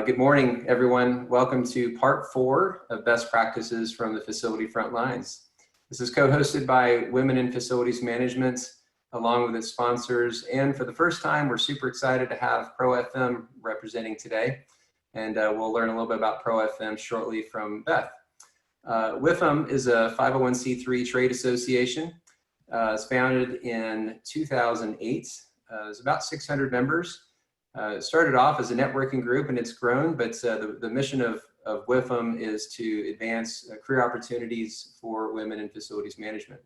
Good morning, everyone. Welcome to part 4 of Best Practices from the Facility Front Lines. This is co-hosted by Women in Facilities Management, along with its sponsors. And for the first time, we're super excited to have ProFM representing today. And we'll learn a little bit about ProFM shortly from Beth. WIFM is a 501c3 trade association. It's founded in 2008. There's about 600 members. It started off as a networking group and it's grown, but the mission of WIFM is to advance career opportunities for women in facilities management.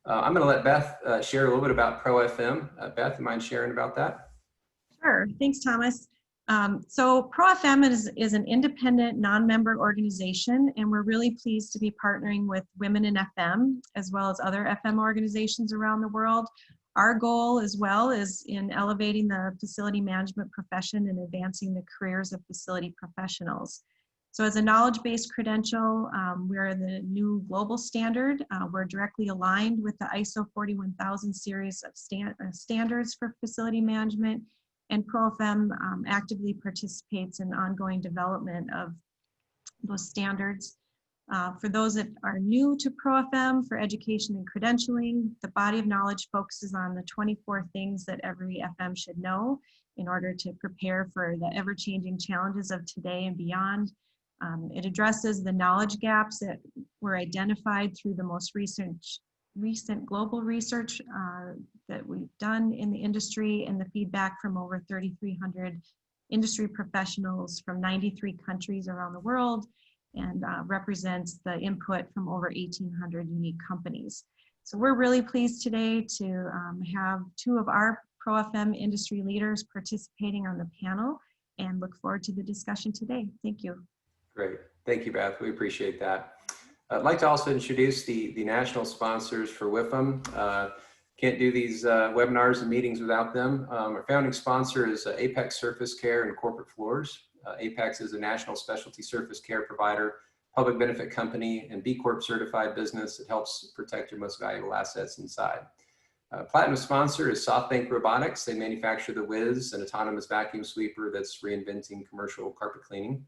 I'm going to let Beth share a little bit about ProFM. Beth, you mind sharing about that? Sure, thanks Thomas. So ProFM is an independent non-member organization, and we're really pleased to be partnering with Women in FM as well as other FM organizations around the world. Our goal as well is in elevating the facility management profession and advancing the careers of facility professionals. So as a knowledge-based credential, we're the new global standard. We're directly aligned with the ISO 41000 series of standards for facility management, and ProFM actively participates in ongoing development of those standards. For those that are new to ProFM for education and credentialing, the body of knowledge focuses on the 24 things that every FM should know in order to prepare for the ever-changing challenges of today and beyond. It addresses the knowledge gaps that were identified through the most recent global research that we've done in the industry and the feedback from over 3,300 industry professionals from 93 countries around the world, and represents the input from over 1,800 unique companies. So we're really pleased today to have two of our ProFM industry leaders participating on the panel and look forward to the discussion today. Thank you. Great. Thank you, Beth. We appreciate that. I'd like to also introduce the national sponsors for WIFM. Can't do these webinars and meetings without them. Our founding sponsor is Apex Surface Care and Corporate Floors. Apex is a national specialty surface care provider, public benefit company, and B Corp certified business that helps protect your most valuable assets inside. Platinum sponsor is SoftBank Robotics. They manufacture the Wiz, an autonomous vacuum sweeper that's reinventing commercial carpet cleaning.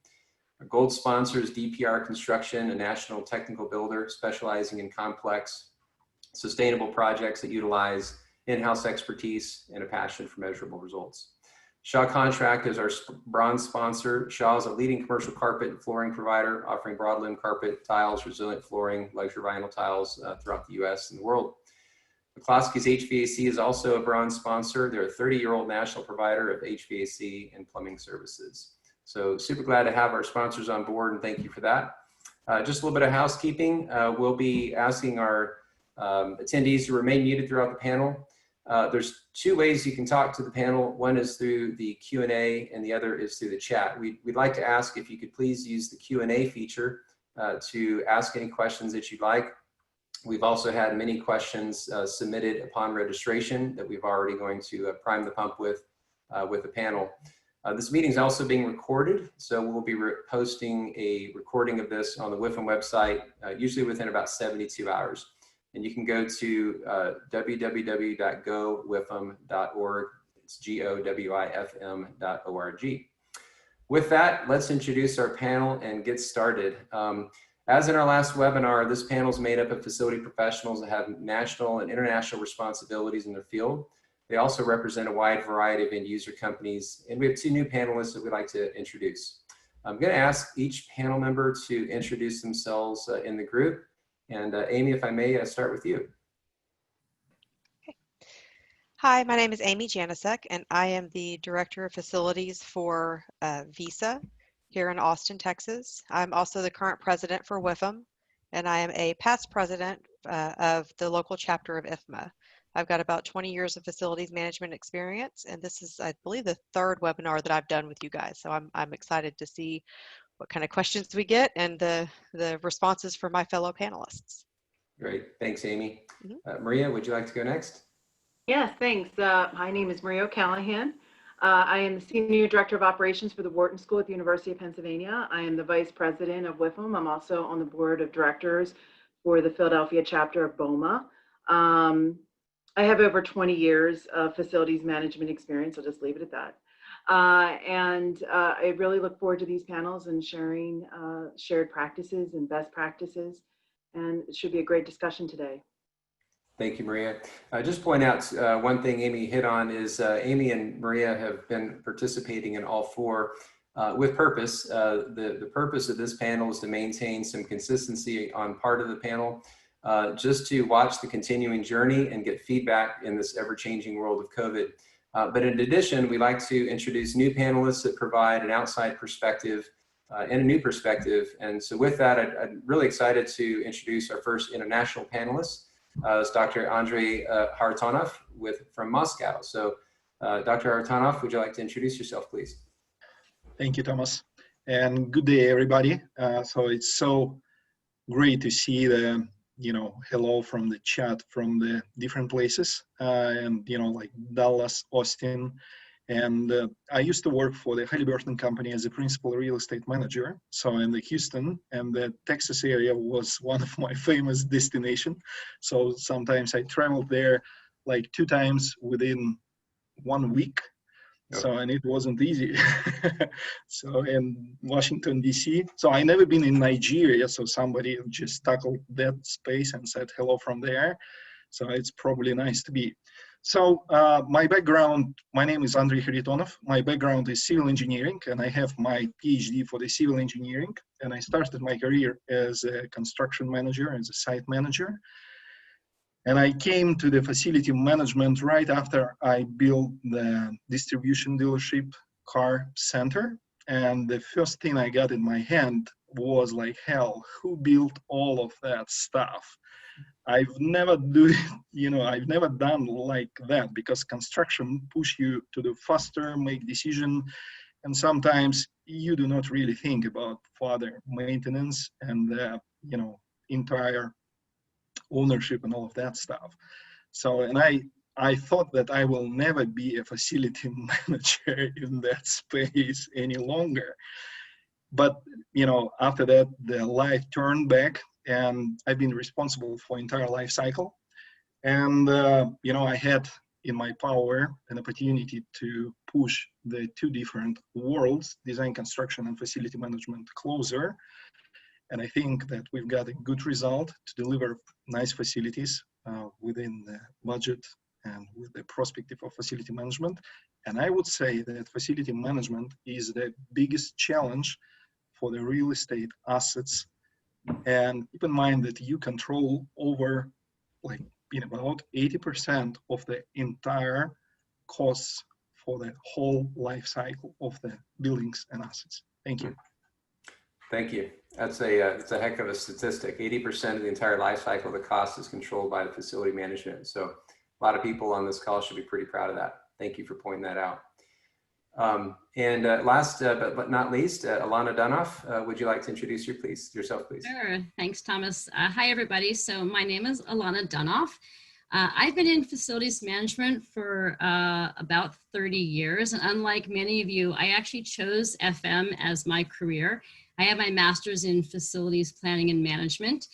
Our gold sponsor is DPR Construction, a national technical builder specializing in complex, sustainable projects that utilize in-house expertise and a passion for measurable results. Shaw Contract is our bronze sponsor. Shaw is a leading commercial carpet and flooring provider, offering broadloom carpet, tiles, resilient flooring, luxury vinyl tiles throughout the US and the world. McCloskey's HVAC is also a bronze sponsor. They're a 30-year-old national provider of HVAC and plumbing services. So super glad to have our sponsors on board, and thank you for that. Just a little bit of housekeeping. We'll be asking our attendees to remain muted throughout the panel. There's two ways you can talk to the panel. One is through the Q&A and the other is through the chat. We'd like to ask if you could please use the Q&A feature to ask any questions that you'd like. We've also had many questions submitted upon registration that we've already going to prime the pump with the panel. This meeting is also being recorded, so we'll be posting a recording of this on the WIFM website, usually within about 72 hours. And you can go to www.gowifm.org. It's GOWIFM.org. With that, let's introduce our panel and get started. As in our last webinar, this panel is made up of facility professionals that have national and international responsibilities in their field. They also represent a wide variety of end user companies. And we have two new panelists that we'd like to introduce. I'm going to ask each panel member to introduce themselves in the group. And Aimee, if I may, start with you. Okay. Hi, my name is Aimee Janousek, and I am the Director of Facilities for Visa here in Austin, Texas. I'm also the current president for WIFM, and I am a past president of the local chapter of IFMA. I've got about 20 years of facilities management experience, and this is, I believe, the third webinar that I've done with you guys. So I'm excited to see what kind of questions we get and the responses from my fellow panelists. Great, thanks, Aimee. Maria, would you like to go next? Yes, thanks. My name is Maria O'Callahan. I am the Senior Director of Operations for the Wharton School at the University of Pennsylvania. I am the Vice President of WIFM. I'm also on the Board of Directors for the Philadelphia chapter of BOMA. I have over 20 years of facilities management experience. I'll just leave it at that. I really look forward to these panels and sharing shared practices and best practices. And it should be a great discussion today. Thank you, Maria. Just point out one thing Aimee hit on is Aimee and Maria have been participating in all four with purpose. The purpose of this panel is to maintain some consistency on part of the panel, just to watch the continuing journey and get feedback in this ever-changing world of COVID. But in addition, we like to introduce new panelists that provide an outside perspective and a new perspective. And so with that, I'm really excited to introduce our first international panelist. It's Dr. Andrey Kharitonov from Moscow. So Dr. Kharitonov, would you like to introduce yourself, please? Thank you, Thomas. And good day, everybody. So it's so great to see the, hello from the chat from the different places and, like Dallas, Austin. And I used to work for the Halliburton company as a principal real estate manager. So in the Houston and the Texas area was one of my famous destinations. So sometimes I traveled there like 2 times within 1 week. So, and it wasn't easy. So in Washington, DC. So I never been in Nigeria. So somebody just tackled that space and said hello from there. So it's probably nice to be. So my background, my name is Andrey Kharitonov. My background is civil engineering, and I have my PhD for the civil engineering. And I started my career as a construction manager, as a site manager. And I came to the facility management right after I built the distribution dealership car center. And the first thing I got in my hand was like, hell, who built all of that stuff? I've never I've never done like that, because construction push you to the faster, make decision. And sometimes you do not really think about further maintenance and the, entire ownership and all of that stuff. So, and I thought that I will never be a facility manager in that space any longer. But, after that, the life turned back, and I've been responsible for entire life cycle. And, I had in my power an opportunity to push the 2 different worlds, design, construction, and facility management, closer. And I think that we've got a good result to deliver nice facilities within the budget and with the perspective of facility management. And I would say that facility management is the biggest challenge for the real estate assets. And keep in mind that you control over about 80% of the entire costs for the whole life cycle of the buildings and assets. Thank you. Thank you. That's a heck of a statistic. 80% of the entire life cycle of the cost is controlled by the facility management. So a lot of people on this call should be pretty proud of that. Thank you for pointing that out. Last but not least, Alana Dunoff, would you like to introduce yourself, please? Sure. Thanks, Thomas. Hi, everybody. So my name is Alana Dunoff. I've been in facilities management for about 30 years. And unlike many of you, I actually chose FM as my career. I have my master's in facilities planning and management.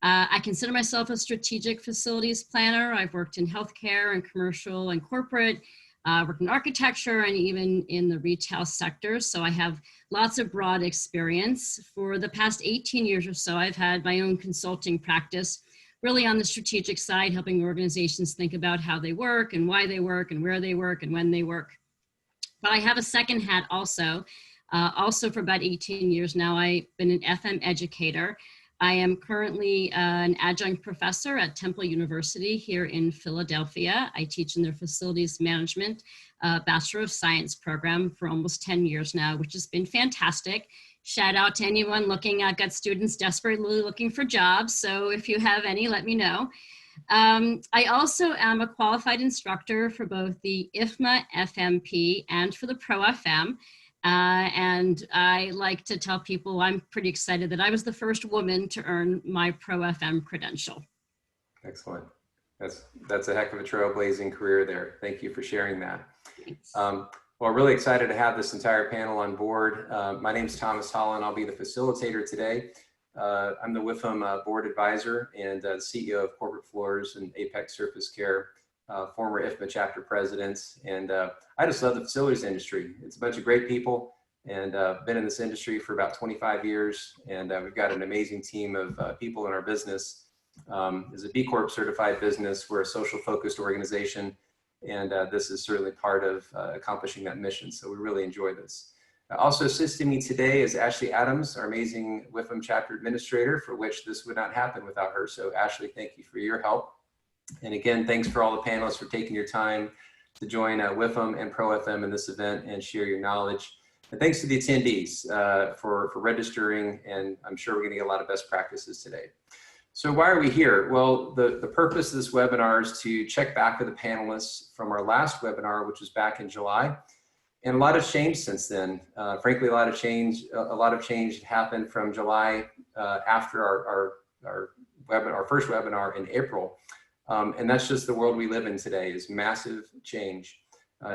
I consider myself a strategic facilities planner. I've worked in healthcare and commercial and corporate, worked in architecture and even in the retail sector. So I have lots of broad experience. For the past 18 years or so, I've had my own consulting practice, really on the strategic side, helping organizations think about how they work and why they work and where they work and when they work. But I have a second hat also. Also for about 18 years now, I've been an FM educator. I am currently an adjunct professor at Temple University here in Philadelphia. I teach in their facilities management Bachelor of Science program for almost 10 years now, which has been fantastic. Shout out to anyone looking. I've got students desperately looking for jobs. So if you have any, let me know. I also am a qualified instructor for both the IFMA FMP and for the ProFM. And I like to tell people I'm pretty excited that I was the first woman to earn my ProFM credential. Excellent. That's a heck of a trailblazing career there. Thank you for sharing that. Well, really excited to have this entire panel on board. My name is Thomas Holland. I'll be the facilitator today. I'm the WIFM board advisor and CEO of Corporate Floors and Apex Surface Care former IFMA chapter presidents. And I just love the facilities industry. It's a bunch of great people, and been in this industry for about 25 years. And we've got an amazing team of people in our business. As a B Corp certified business, we're a social focused organization. And this is certainly part of accomplishing that mission. So we really enjoy this. Also assisting me today is Ashley Adams, our amazing WIFM chapter administrator, for which this would not happen without her. So Ashley, thank you for your help. And again, thanks for all the panelists for taking your time to join WIFM and ProFM in this event and share your knowledge. And thanks to the attendees for registering, and I'm sure we're going to get a lot of best practices today. So why are we here? Well, the purpose of this webinar is to check back with the panelists from our last webinar, which was back in July. And a lot has changed since then. Frankly, a lot of change happened from July after our first webinar in April. And that's just the world we live in today, is massive change.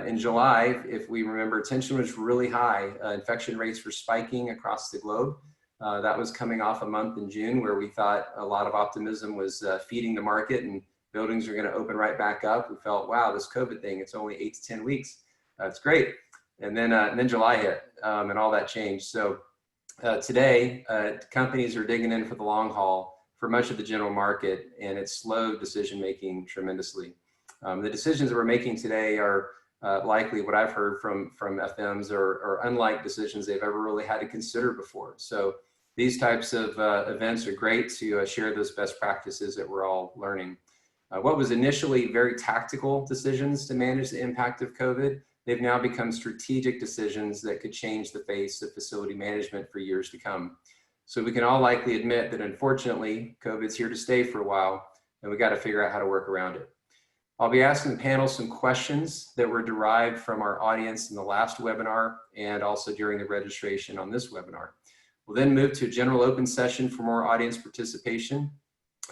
In July, if we remember, tension was really high. Infection rates were spiking across the globe. That was coming off a month in June where we thought a lot of optimism was feeding the market and buildings are going to open right back up. We felt, wow, this COVID thing, it's only 8 to 10 weeks. That's great. And then July hit and all that changed. So today, companies are digging in for the long haul for much of the general market, and it's slowed decision-making tremendously. The decisions that we're making today are likely, what I've heard from FMs, are unlike decisions they've ever really had to consider before. So these types of events are great to share those best practices that we're all learning. What was initially very tactical decisions to manage the impact of COVID, they've now become strategic decisions that could change the face of facility management for years to come. So we can all likely admit that unfortunately, COVID's here to stay for a while, and we got to figure out how to work around it. I'll be asking the panel some questions that were derived from our audience in the last webinar and also during the registration on this webinar. We'll then move to a general open session for more audience participation.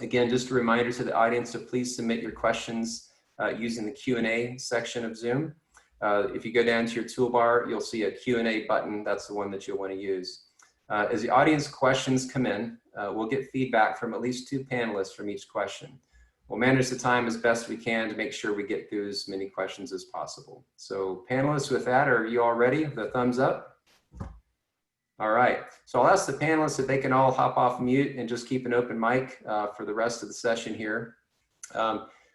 Again, just a reminder to the audience to please submit your questions using the Q&A section of Zoom. If you go down to your toolbar, you'll see a Q&A button. That's the one that you'll want to use. As the audience questions come in, we'll get feedback from at least 2 panelists from each question. We'll manage the time as best we can to make sure we get through as many questions as possible. So panelists, with that, are you all ready? The thumbs up? All right. So I'll ask the panelists if they can all hop off mute and just keep an open mic for the rest of the session here.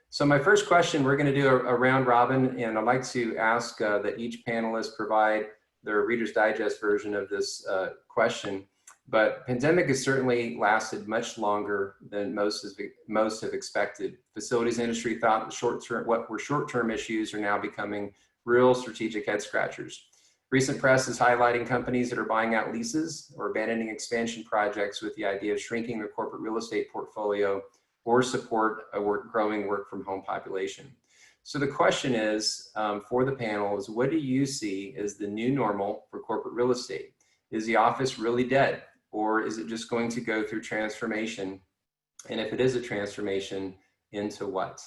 So my first question, we're going to do a round robin, and I'd like to ask that each panelist provide their Reader's Digest version of this question. But pandemic has certainly lasted much longer than most have expected. Facilities industry thought what were short-term issues are now becoming real strategic head scratchers. Recent press is highlighting companies that are buying out leases or abandoning expansion projects with the idea of shrinking their corporate real estate portfolio or support a growing work from home population. So the question is, for the panel, is what do you see as the new normal for corporate real estate? Is the office really dead? Or is it just going to go through transformation? And if it is a transformation, into what?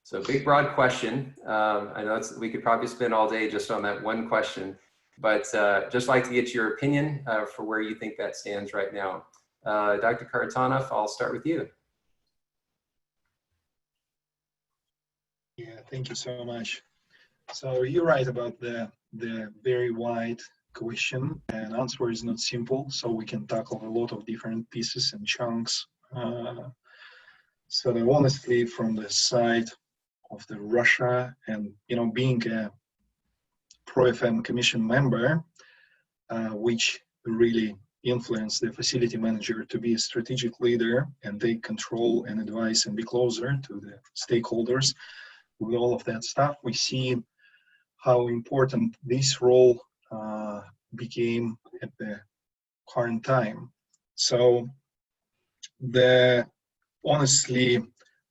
So big, broad question. I know we could probably spend all day just on that one question, but just like to get your opinion for where you think that stands right now. Dr. Kharitonov, I'll start with you. Yeah, thank you so much. So you're right about the very wide question, and answer is not simple, so we can tackle a lot of different pieces and chunks. So honestly, from the side of the Russia, and being a ProFM commission member, which really influenced the facility manager to be a strategic leader and take control and advise and be closer to the stakeholders with all of that stuff, we see how important this role became at the current time. So honestly,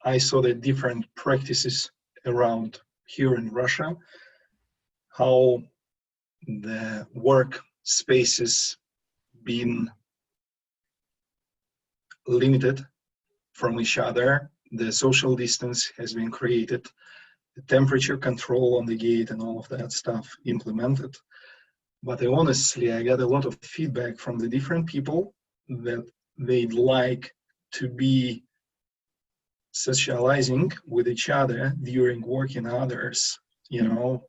I saw the different practices around here in Russia, how the work spaces been limited from each other, the social distance has been created, the temperature control on the gate and all of that stuff implemented. But honestly, I got a lot of feedback from the different people that they'd like to be socializing with each other during working hours, you know,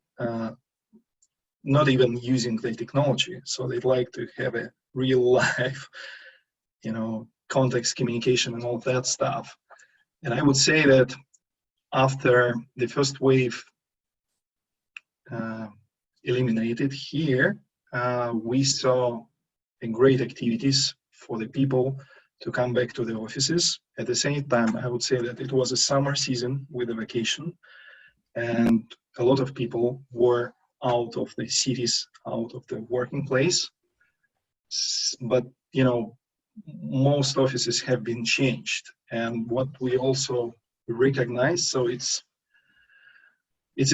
not even using the technology. So they'd like to have a real life, you know, context communication and all that stuff. And I would say that after the first wave eliminated here, we saw great activities for the people to come back to the offices. At the same time, I would say that it was a summer season with a vacation, and a lot of people were out of the cities, out of the working place. But, you know, most offices have been changed. And what we also recognize, so it's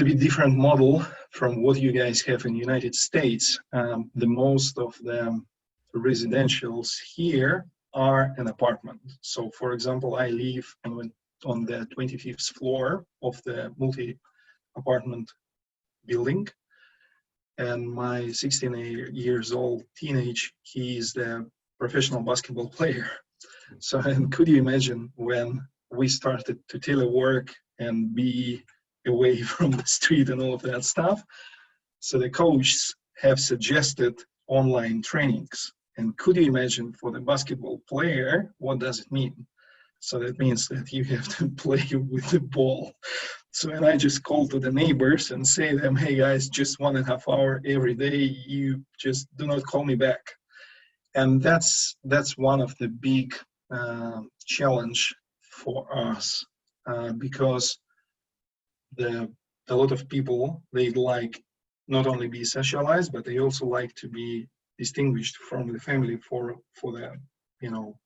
a bit different model from what you guys have in the United States. The most of the residentials here are an apartment. So for example, I live on the 25th floor of the multi-apartment building. And my 16 years old teenage, he is the professional basketball player. So and could you imagine when we started to telework and be away from the street and all of that stuff? So the coaches have suggested online trainings. And could you imagine for the basketball player, what does it mean? So that means that you have to play with the ball. So and I just call to the neighbors and say to them, hey guys, just 1.5 hours every day, you just do not call me back. And that's one of the big challenge for us because a lot of people, they like not only be socialized, but they also like to be distinguished from the family for the, you know,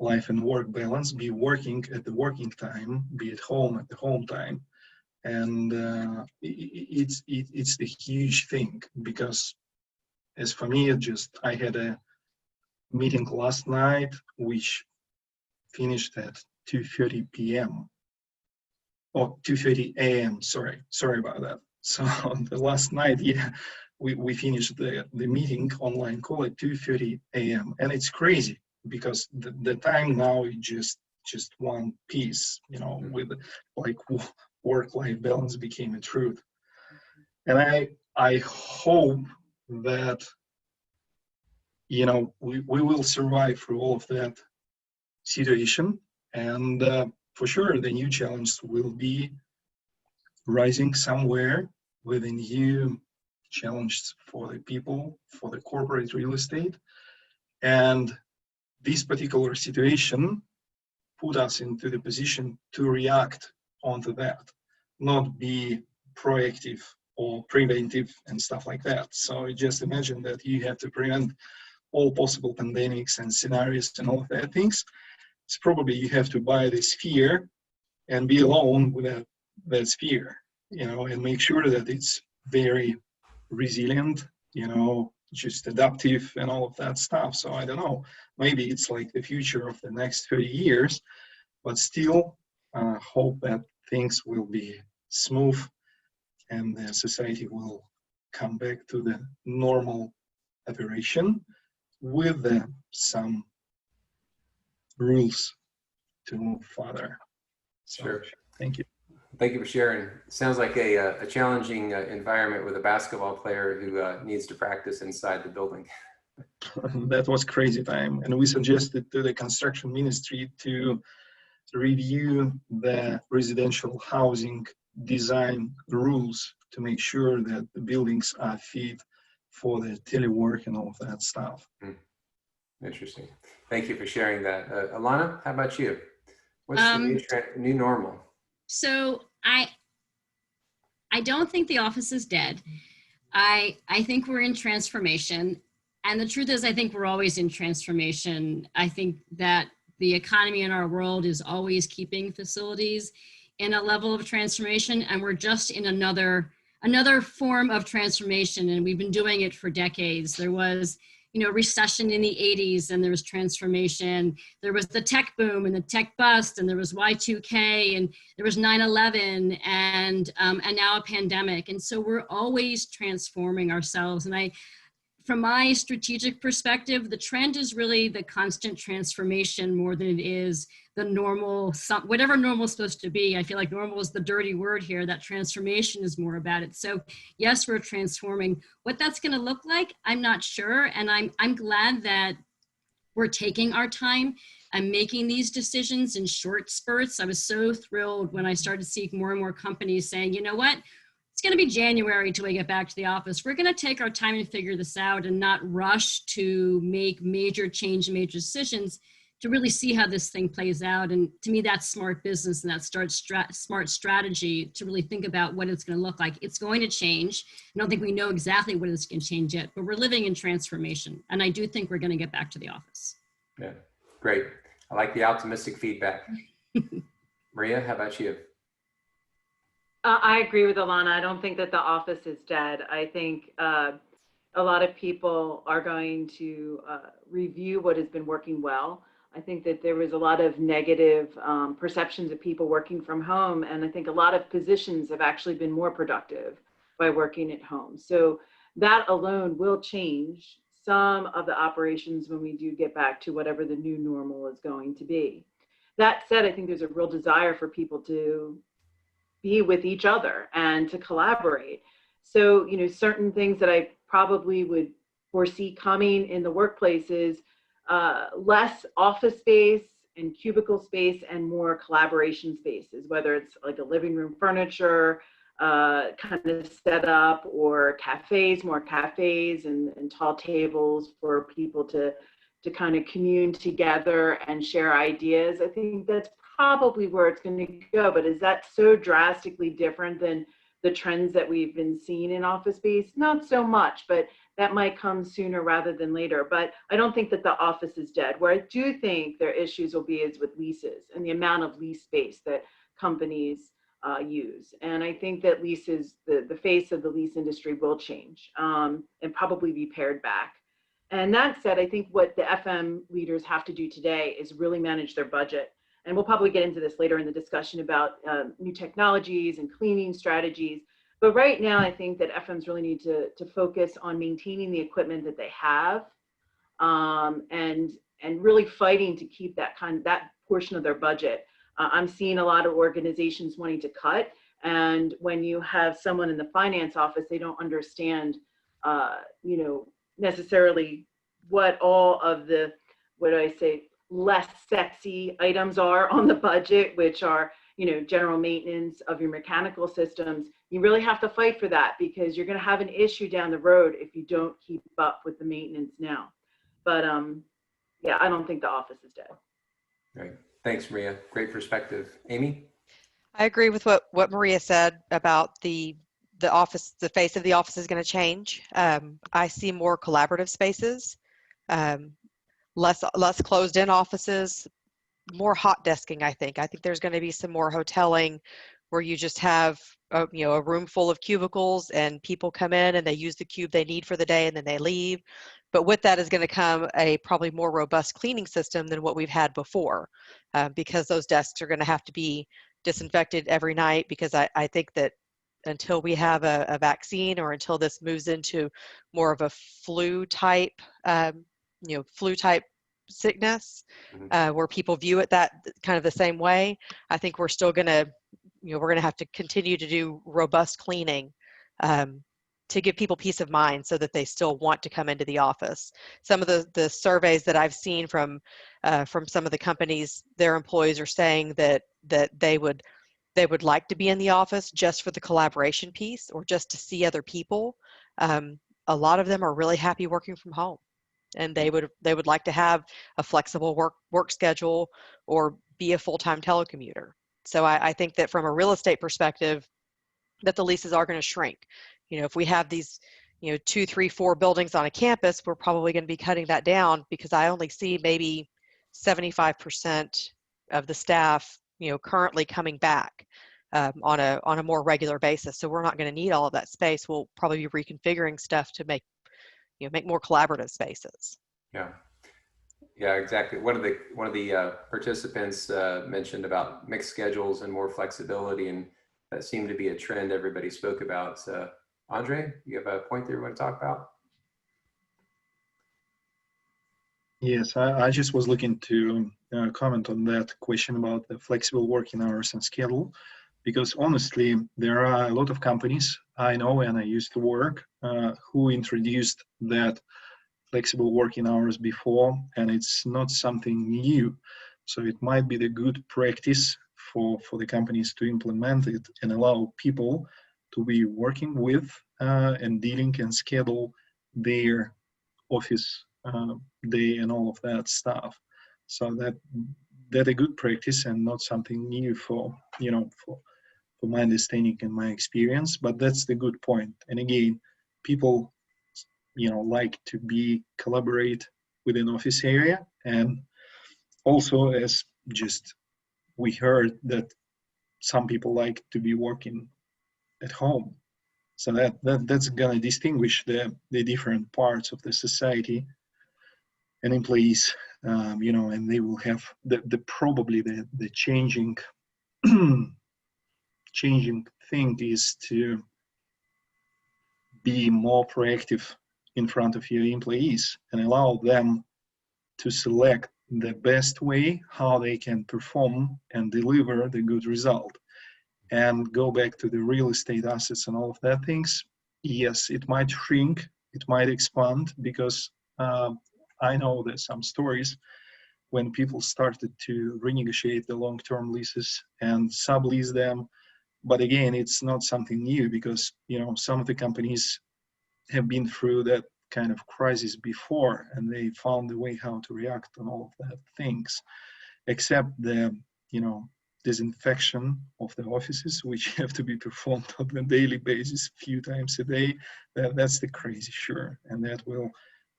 life and work balance, be working at the working time, be at home at the home time. And it's the huge thing, because as for me, I had a meeting last night, which finished at 2:30 p.m. or 2:30 a.m. Sorry about that. So the last night, yeah, we finished the meeting online call at 2:30 a.m. And it's crazy because the time now is just one piece, you know, with like work-life balance became a truth. And I hope that, you know, we will survive through all of that situation. And for sure, the new challenge will be rising somewhere with a new challenge for the people, for the corporate real estate. And this particular situation put us into the position to react onto that, not be proactive or preventive and stuff like that. So just imagine that you have to prevent all possible pandemics and scenarios and all of that things. It's probably you have to buy this sphere and be alone with that sphere, you know, and make sure that it's very resilient, you know, just adaptive and all of that stuff. So I don't know, maybe it's like the future of the next 30 years, but still hope that things will be smooth and the society will come back to the normal operation with some rules to move further. So, Sure. Thank you. Thank you for sharing. Sounds like a challenging environment with a basketball player who needs to practice inside the building. That was crazy time. And we suggested to the construction ministry to review the residential housing design rules to make sure that the buildings are fit for the telework and all of that stuff. Interesting. Thank you for sharing that. Alana, how about you? What's the new normal? So I don't think the office is dead. I think we're in transformation. And the truth is, I think we're always in transformation. I think that the economy in our world is always keeping facilities in a level of transformation, and we're just in another form of transformation, and we've been doing it for decades. There was, you know, recession in the 80s, and there was transformation. There was the tech boom and the tech bust, and there was Y2K, and there was 9/11, and now a pandemic. And so we're always transforming ourselves. And from my strategic perspective, the trend is really the constant transformation more than it is the normal, whatever normal is supposed to be. I feel like normal is the dirty word here. That transformation is more about it. So yes, we're transforming. What that's going to look like, I'm not sure. And I'm glad that we're taking our time and making these decisions in short spurts. I was so thrilled when I started seeing more and more companies saying, you know what? It's going to be January till we get back to the office. We're going to take our time and figure this out and not rush to make major change and major decisions to really see how this thing plays out. And to me, that's smart business, and that's smart strategy to really think about what it's going to look like. It's going to change. I don't think we know exactly what it's going to change yet, but we're living in transformation. And I do think we're going to get back to the office. Yeah, great. I like the optimistic feedback. Maria, how about you? I agree with Alana. I don't think that the office is dead. I think a lot of people are going to review what has been working well. I think that there was a lot of negative perceptions of people working from home, and I think a lot of positions have actually been more productive by working at home. So that alone will change some of the operations when we do get back to whatever the new normal is going to be. That said, I think there's a real desire for people to be with each other and to collaborate. So, you know, certain things that I probably would foresee coming in the workplace is less office space and cubicle space and more collaboration spaces, whether it's like a living room furniture kind of setup, or cafes, more cafes and tall tables for people to kind of commune together and share ideas. I think that's probably where it's going to go. But is that so drastically different than the trends that we've been seeing in office space? Not so much, but that might come sooner rather than later. But I don't think that the office is dead. Where I do think their issues will be is with leases and the amount of lease space that companies use. And I think that leases, the face of the lease industry will change and probably be pared back. And that said, I think what the FM leaders have to do today is really manage their budget. And we'll probably get into this later in the discussion about new technologies and cleaning strategies. But right now, I think that FMs really need to focus on maintaining the equipment that they have and really fighting to keep that portion of their budget. I'm seeing a lot of organizations wanting to cut. And when you have someone in the finance office, they don't understand, you know, necessarily what all of the, what do I say, less sexy items are on the budget, which are, you know, general maintenance of your mechanical systems. You really have to fight for that, because you're going to have an issue down the road if you don't keep up with the maintenance now. But yeah, I don't think the office is dead. Great. Thanks, Maria. Great perspective. Aimee? I agree with what Maria said about the office. The face of the office is going to change. I see more collaborative spaces, less closed in offices, more hot desking. I think there's going to be some more hoteling where you just have a room full of cubicles and people come in and they use the cube they need for the day and then they leave. But with that is going to come a probably more robust cleaning system than what we've had before, because those desks are going to have to be disinfected every night, because I think that until we have a vaccine, or until this moves into more of a flu type sickness, where people view it that kind of the same way, I think we're still going to, we're going to have to continue to do robust cleaning to give people peace of mind so that they still want to come into the office. Some of the surveys that I've seen from some of the companies, their employees are saying that they would like to be in the office just for the collaboration piece, or just to see other people. A lot of them are really happy working from home, and they would like to have a flexible work schedule or be a full-time telecommuter. So I think that from a real estate perspective, that the leases are going to shrink. If we have these 2, 3, 4 buildings on a campus, we're probably going to be cutting that down, because I only see maybe 75% of the staff currently coming back on a more regular basis. So we're not going to need all of that space. We'll probably be reconfiguring stuff to make more collaborative spaces. Yeah, exactly. One of the participants mentioned about mixed schedules and more flexibility, and that seemed to be a trend everybody spoke about. Andrey, you have a point there you want to talk about? Yes, I just was looking to comment on that question about the flexible working hours and schedule, because honestly, there are a lot of companies I know and I used to work who introduced that flexible working hours before, and it's not something new. So it might be the good practice for the companies to implement it and allow people to be working with and dealing and schedule their office day and all of that stuff. So that a good practice and not something new for for my understanding and my experience. But that's the good point. And again, people like to be collaborate within office area, and also as just we heard that some people like to be working at home. So that's gonna distinguish the different parts of the society and employees, and they will have the probably the changing changing thing is to be more proactive in front of your employees and allow them to select the best way how they can perform and deliver the good result. And go back to the real estate assets and all of that things. Yes, it might shrink, it might expand, because I know there's some stories when people started to renegotiate the long-term leases and sublease them. But again, it's not something new, because some of the companies have been through that kind of crisis before, and they found a way how to react on all of that things, except the disinfection of the offices, which have to be performed on a daily basis, few times a day. That's the crazy, sure, and that will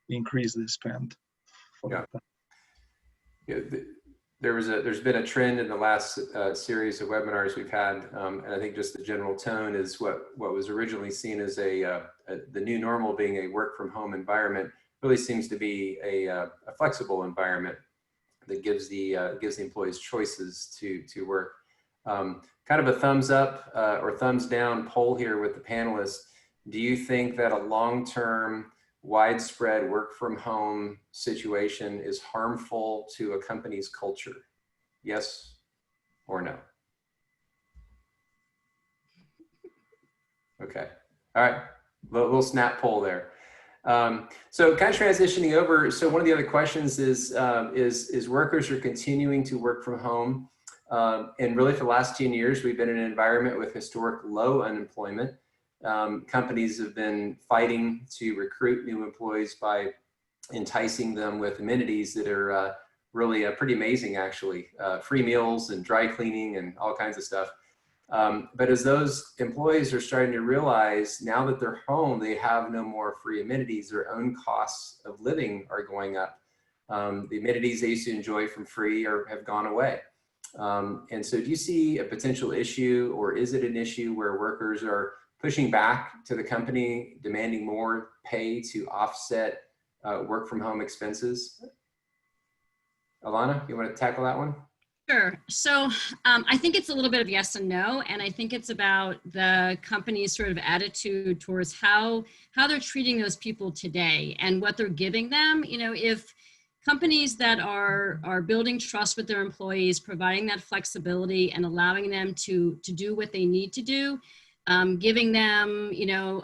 increase the spend. Yeah. There's been a trend in the last series of webinars we've had, and I think just the general tone is what was originally seen as the new normal being a work from home environment really seems to be a flexible environment that gives the employees choices to work. Kind of a thumbs up or thumbs down poll here with the panelists. Do you think that a long-term widespread work from home situation is harmful to a company's culture? Yes or no? Okay. All right. Little snap poll there. So kind of transitioning over. So one of the other questions is workers are continuing to work from home. And really for the last 10 years, we've been in an environment with historic low unemployment. Companies have been fighting to recruit new employees by enticing them with amenities that are really pretty amazing, actually. Free meals and dry cleaning and all kinds of stuff. But as those employees are starting to realize now that they're home, they have no more free amenities, their own costs of living are going up. The amenities they used to enjoy from free have gone away. And so do you see a potential issue, or is it an issue where workers are pushing back to the company, demanding more pay to offset work from home expenses? Alana, you want to tackle that one? Sure. So I think it's a little bit of yes and no, and I think it's about the company's sort of attitude towards how they're treating those people today and what they're giving them. If companies that are building trust with their employees, providing that flexibility and allowing them to do what they need to do, giving them,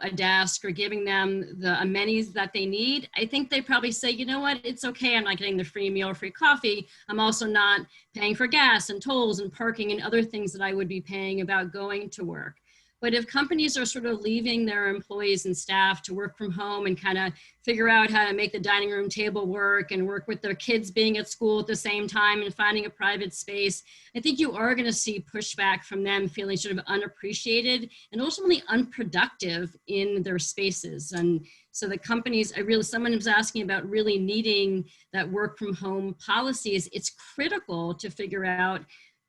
a desk or giving them the amenities that they need, I think they probably say, you know what, it's okay. I'm not getting the free meal or free coffee. I'm also not paying for gas and tolls and parking and other things that I would be paying about going to work. But if companies are sort of leaving their employees and staff to work from home and kind of figure out how to make the dining room table work and work with their kids being at school at the same time and finding a private space, I think you are going to see pushback from them feeling sort of unappreciated and ultimately unproductive in their spaces. And so the companies, someone was asking about really needing that work from home policies. It's critical to figure out.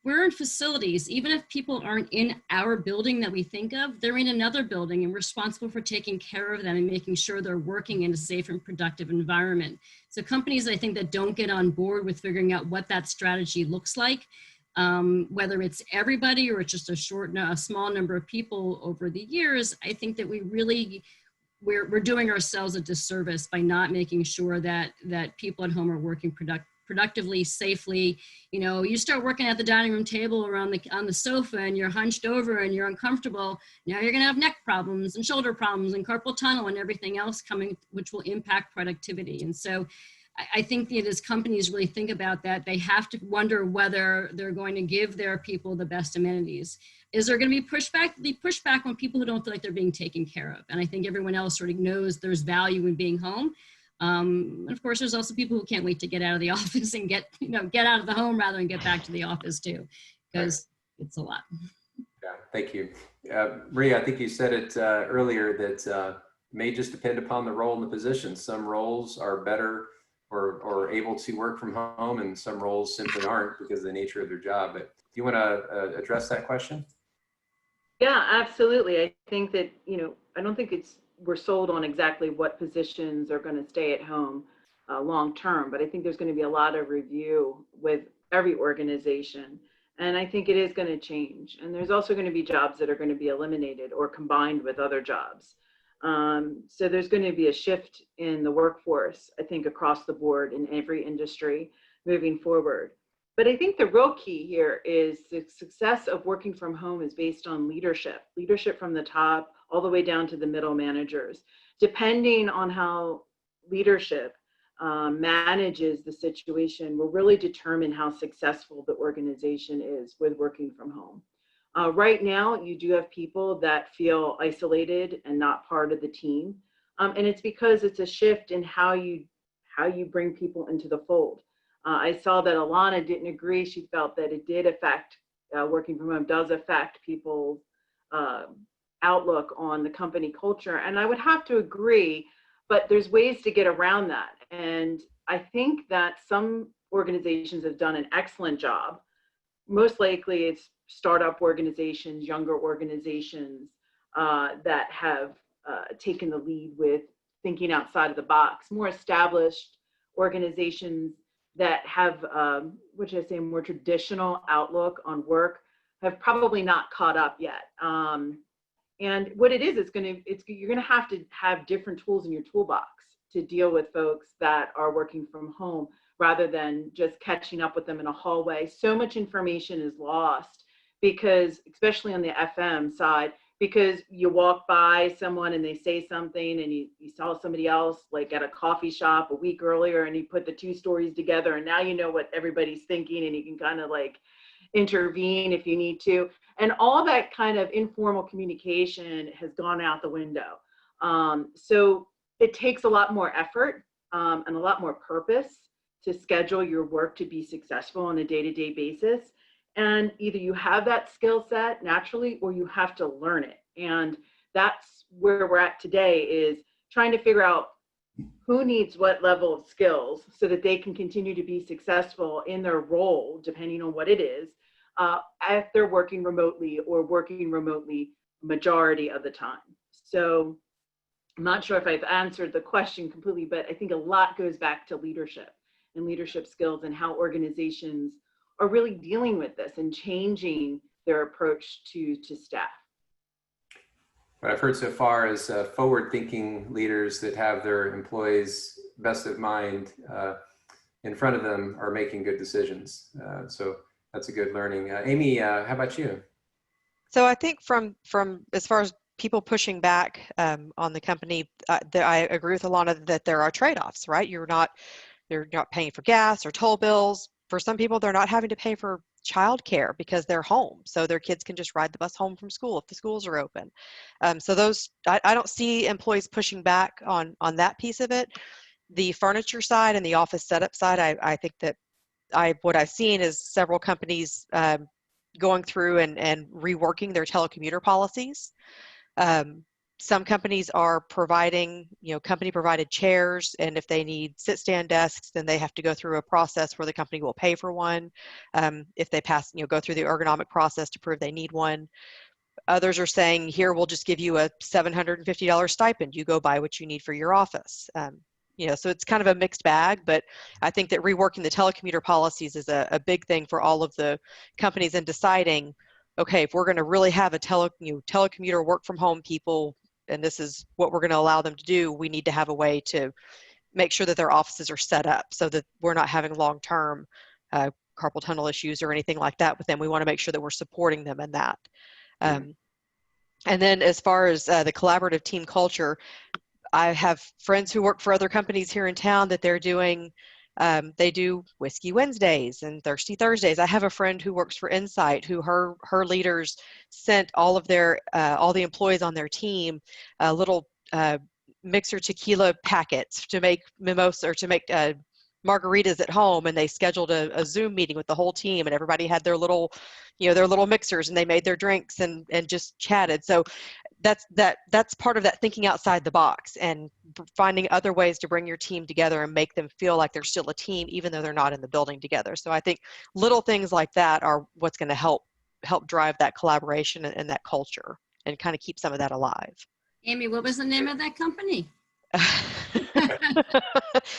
We're in facilities, even if people aren't in our building that we think of, they're in another building and we're responsible for taking care of them and making sure they're working in a safe and productive environment. So companies, I think, that don't get on board with figuring out what that strategy looks like, whether it's everybody or it's just a small number of people over the years, I think that we really we're doing ourselves a disservice by not making sure that people at home are working productively, safely. You know, you start working at the dining room table or on the sofa and you're hunched over and you're uncomfortable. Now you're going to have neck problems and shoulder problems and carpal tunnel and everything else coming, which will impact productivity. And so I think that as companies really think about that, they have to wonder whether they're going to give their people the best amenities. Is there going to be pushback? The pushback on people who don't feel like they're being taken care of. And I think everyone else sort of knows there's value in being home. And of course, there's also people who can't wait to get out of the office and get out of the home rather than get back to the office too, because it's a lot. Yeah, thank you. Maria, I think you said it earlier that may just depend upon the role and the position. Some roles are better or able to work from home, and some roles simply aren't because of the nature of their job. But do you want to address that question? Yeah, absolutely. I think that, I don't think we're sold on exactly what positions are going to stay at home long term, but I think there's going to be a lot of review with every organization. And I think it is going to change. And there's also going to be jobs that are going to be eliminated or combined with other jobs. So there's going to be a shift in the workforce, I think, across the board in every industry moving forward. But I think the real key here is the success of working from home is based on leadership from the top all the way down to the middle managers. Depending on how leadership manages the situation will really determine how successful the organization is with working from home. Right now, you do have people that feel isolated and not part of the team. And it's because it's a shift in how you bring people into the fold. I saw that Alana didn't agree. She felt that it did affect, working from home does affect people's outlook on the company culture. And I would have to agree, but there's ways to get around that. And I think that some organizations have done an excellent job. Most likely it's startup organizations, younger organizations that have taken the lead with thinking outside of the box. More established organizations that have, what should I say, a more traditional outlook on work have probably not caught up yet. And what it is, you're gonna have to have different tools in your toolbox to deal with folks that are working from home rather than just catching up with them in a hallway. So much information is lost because, especially on the FM side, because you walk by someone and they say something and you saw somebody else like at a coffee shop a week earlier and you put the two stories together and now you know what everybody's thinking and you can kind of like intervene if you need to. And all that kind of informal communication has gone out the window. So it takes a lot more effort and a lot more purpose to schedule your work to be successful on a day-to-day basis. And either you have that skill set naturally or you have to learn it. And that's where we're at today, is trying to figure out who needs what level of skills so that they can continue to be successful in their role, depending on what it is, if they're working remotely or working remotely majority of the time. So I'm not sure if I've answered the question completely, but I think a lot goes back to leadership and leadership skills and how organizations are really dealing with this and changing their approach to staff. What I've heard so far is forward-thinking leaders that have their employees' best of mind in front of them are making good decisions. So that's a good learning. Aimee, how about you? So I think from as far as people pushing back on the company, I agree with Alana that there are trade-offs, right? They're not paying for gas or toll bills. For some people, they're not having to pay for childcare because they're home, so their kids can just ride the bus home from school if the schools are open. So those, I don't see employees pushing back on that piece of it. The furniture side and the office setup side, I think that what I've seen is several companies going through and reworking their telecommuter policies. Some companies are providing, company provided chairs, and if they need sit-stand desks, then they have to go through a process where the company will pay for one. If they pass, go through the ergonomic process to prove they need one. Others are saying, here, we'll just give you a $750 stipend. You go buy what you need for your office. So it's kind of a mixed bag, but I think that reworking the telecommuter policies is a big thing for all of the companies in deciding, okay, if we're going to really have a telecommuter work from home people, and this is what we're going to allow them to do, we need to have a way to make sure that their offices are set up so that we're not having long-term carpal tunnel issues or anything like that with them. We want to make sure that we're supporting them in that. And then as far as the collaborative team culture, I have friends who work for other companies here in town that they're doing, they do Whiskey Wednesdays and Thirsty Thursdays. I have a friend who works for Insight who her leaders sent all of their, all the employees on their team little mixer tequila packets to make mimosa or to make margaritas at home, and they scheduled a Zoom meeting with the whole team, and everybody had their little, you know, their little mixers, and they made their drinks and just chatted. So that's part of that thinking outside the box and finding other ways to bring your team together and make them feel like they're still a team even though they're not in the building together. So I think little things like that are what's going to help drive that collaboration and that culture and kind of keep some of that alive. Aimee, what was the name of that company?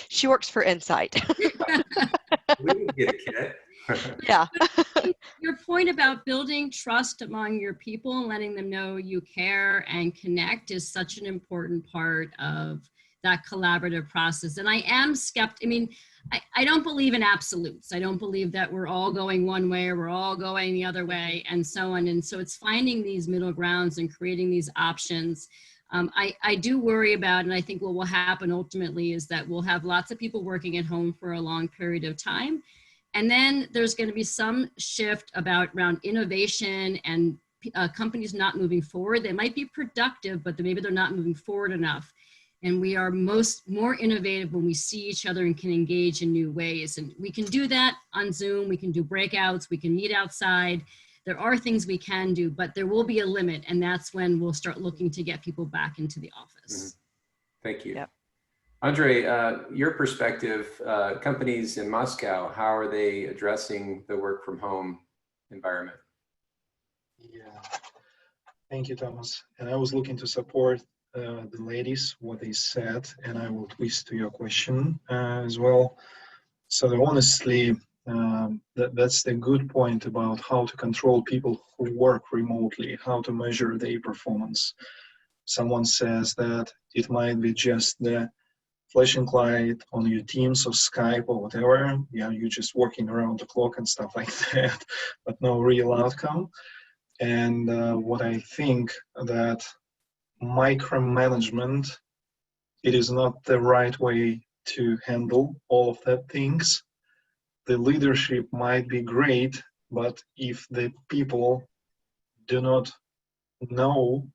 She works for Insight. We can get a kit. Yeah. Your point about building trust among your people and letting them know you care and connect is such an important part of that collaborative process. And I am skeptical. I mean, I don't believe in absolutes. I don't believe that we're all going one way or we're all going the other way and so on. And so it's finding these middle grounds and creating these options. I do worry about, and I think what will happen ultimately is that we'll have lots of people working at home for a long period of time. And then there's going to be some shift around innovation and companies not moving forward. They might be productive, but maybe they're not moving forward enough. And we are more innovative when we see each other and can engage in new ways. And we can do that on Zoom. We can do breakouts. We can meet outside. There are things we can do, but there will be a limit. And that's when we'll start looking to get people back into the office. Thank you. Yep. Andrey, your perspective, companies in Moscow, how are they addressing the work from home environment? Yeah, thank you, Thomas. And I was looking to support the ladies, what they said, and I will twist to your question as well. So honestly, that's the good point about how to control people who work remotely, how to measure their performance. Someone says that it might be just the flashing light on your Teams or Skype or whatever. Yeah, you're just working around the clock and stuff like that, but no real outcome. And what I think that micromanagement, it is not the right way to handle all of that things. The leadership might be great, but if the people do not know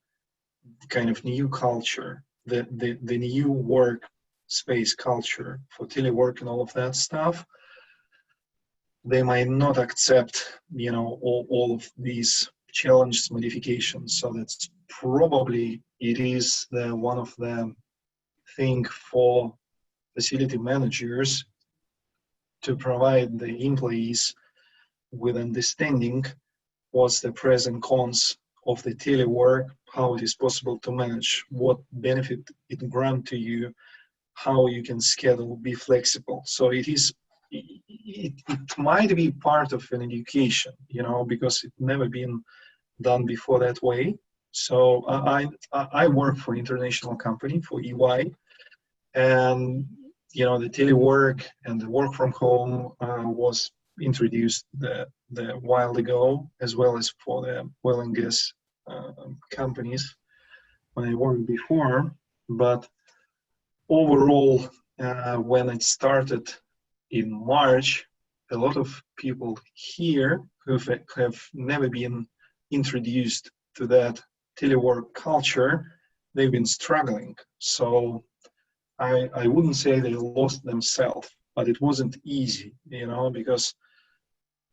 kind of new culture, the new work space culture for telework and all of that stuff, they might not accept, you know, all of these challenges, modifications. So that's probably it is one of the thing for facility managers to provide the employees with understanding what's the pros and cons of the telework, how it is possible to manage, what benefit it grants to you, how you can schedule, be flexible. So it might be part of an education, you know, because it's never been done before that way. So I work for an international company, for EY, and you know the telework and the work from home was introduced the while ago, as well as for the oil and gas companies when I worked before. But overall, when it started in March, a lot of people here who have never been introduced to that telework culture, they've been struggling. So I wouldn't say they lost themselves, but it wasn't easy, you know, because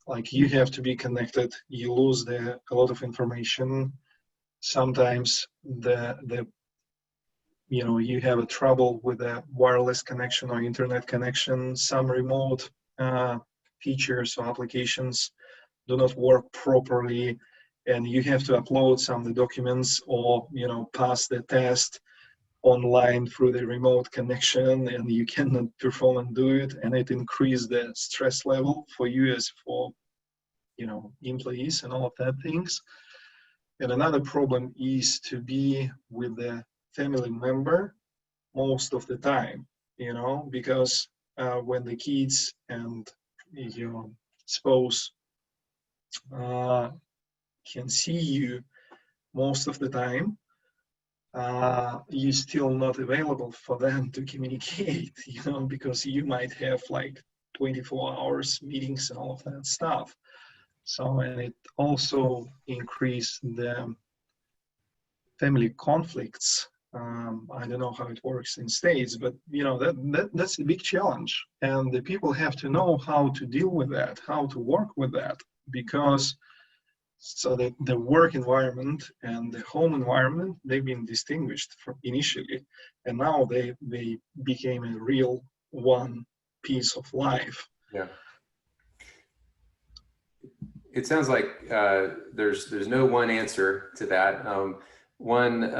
like you have to be connected, you lose a lot of information. Sometimes you know, you have a trouble with a wireless connection or internet connection. Some remote features or applications do not work properly, and you have to upload some of the documents or, you know, pass the test online through the remote connection, and you cannot perform and do it, and it increases the stress level for you as for, you know, employees and all of that things. And another problem is to be with the family member most of the time, you know, because when the kids and spouse can see you most of the time, you're still not available for them to communicate, you know, because you might have like 24 hours meetings and all of that stuff. So, and it also increased the family conflicts. I don't know how it works in States, but you know, that's a big challenge. And the people have to know how to deal with that, how to work with that, because so that the work environment and the home environment, they've been distinguished from initially, and now they became a real one piece of life. Yeah. It sounds like there's no one answer to that. One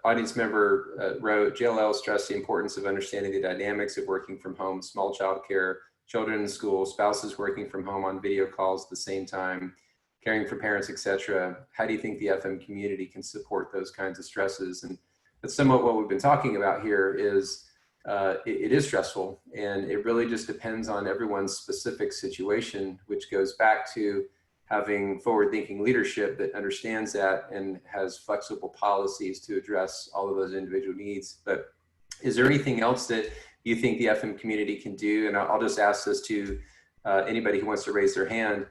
audience member wrote, JLL stressed the importance of understanding the dynamics of working from home, small child care, children in school, spouses working from home on video calls at the same time, caring for parents, etc. How do you think the FM community can support those kinds of stresses? And that's somewhat what we've been talking about here is it is stressful, and it really just depends on everyone's specific situation, which goes back to having forward-thinking leadership that understands that and has flexible policies to address all of those individual needs. But is there anything else that you think the FM community can do? And I'll just ask this to anybody who wants to raise their hand.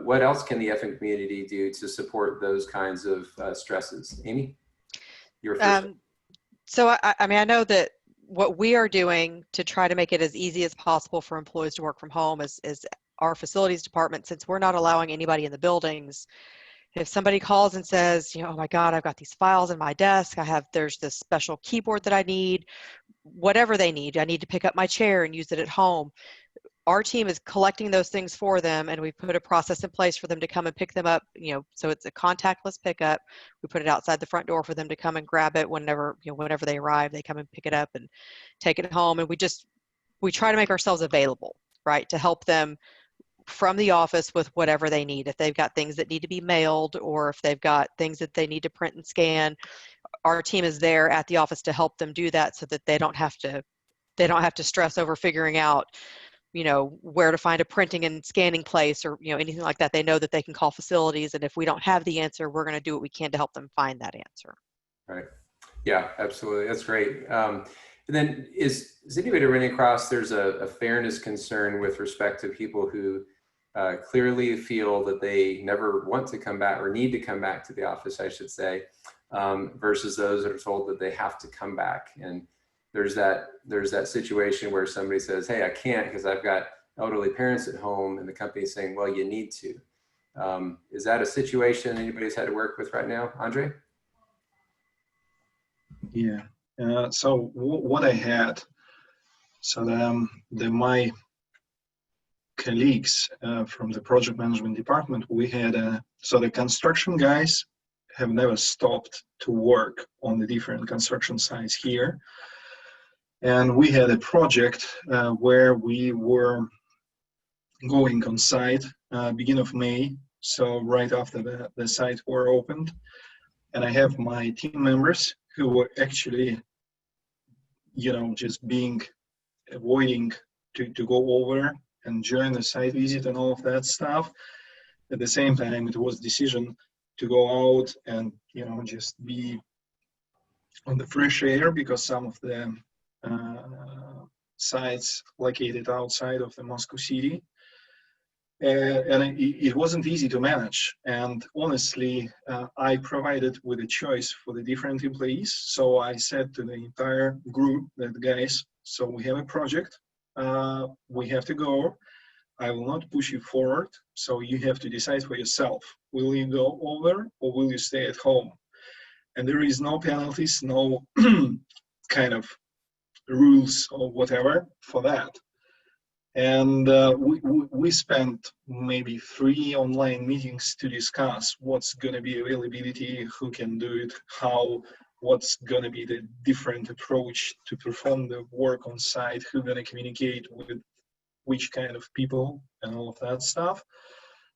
What else can the FM community do to support those kinds of stresses? Aimee, you're first. So I mean, I know that what we are doing to try to make it as easy as possible for employees to work from home is our facilities department, since we're not allowing anybody in the buildings. If somebody calls and says, you know, oh my God, I've got these files in my desk, there's this special keyboard that I need, whatever they need, I need to pick up my chair and use it at home. Our team is collecting those things for them, and we put a process in place for them to come and pick them up, you know, so it's a contactless pickup. We put it outside the front door for them to come and grab it whenever they arrive, they come and pick it up and take it home. And we try to make ourselves available, right, to help them from the office with whatever they need. If they've got things that need to be mailed, or if they've got things that they need to print and scan, our team is there at the office to help them do that, so that they don't have to stress over figuring out, you know, where to find a printing and scanning place, or, you know, anything like that. They know that they can call facilities, and if we don't have the answer, we're going to do what we can to help them find that answer. Right. Yeah, absolutely. That's great. And then is anybody running across, there's a fairness concern with respect to people who clearly feel that they never want to come back or need to come back to the office, I should say, versus those that are told that they have to come back. And there's that situation where somebody says, hey, I can't because I've got elderly parents at home, and the company's saying, well, you need to. Is that a situation anybody's had to work with right now? Andrey? Yeah. So what I had, so my colleagues from the project management department, we had so the construction guys have never stopped to work on the different construction sites here. And we had a project where we were going on site beginning of May, so right after the site were opened. And I have my team members who were actually, you know, just avoiding to go over and join the site visit and all of that stuff. At the same time, it was decision to go out and, you know, just be on the fresh air, because some of the sites located outside of the Moscow city. And it wasn't easy to manage. And honestly, I provided with a choice for the different employees. So I said to the entire group, that guys, so we have a project, we have to go. I will not push you forward. So you have to decide for yourself. Will you go over or will you stay at home? And there is no penalties, no kind of rules or whatever for that. And we spent maybe 3 online meetings to discuss what's going to be availability, who can do it, how, what's going to be the different approach to perform the work on site, who's going to communicate with which kind of people and all of that stuff.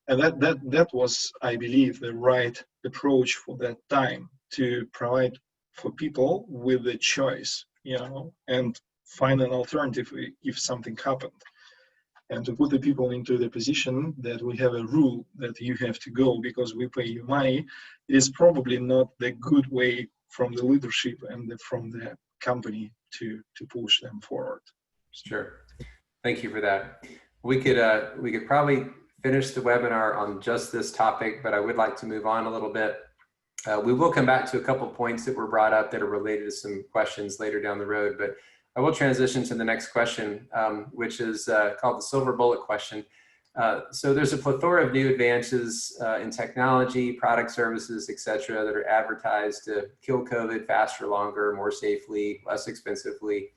And that was, I believe, the right approach for that time to provide for people with the choice, and find an alternative if something happened. And to put the people into the position that we have a rule that you have to go because we pay you money is probably not the good way from the leadership and from the company to push them forward. Sure. Thank you for that. We could probably finish the webinar on just this topic, but I would like to move on a little bit. We will come back to a couple points that were brought up that are related to some questions later down the road, but I will transition to the next question, which is called the silver bullet question. So there's a plethora of new advances in technology, product services, et cetera, that are advertised to kill COVID faster, longer, more safely, less expensively.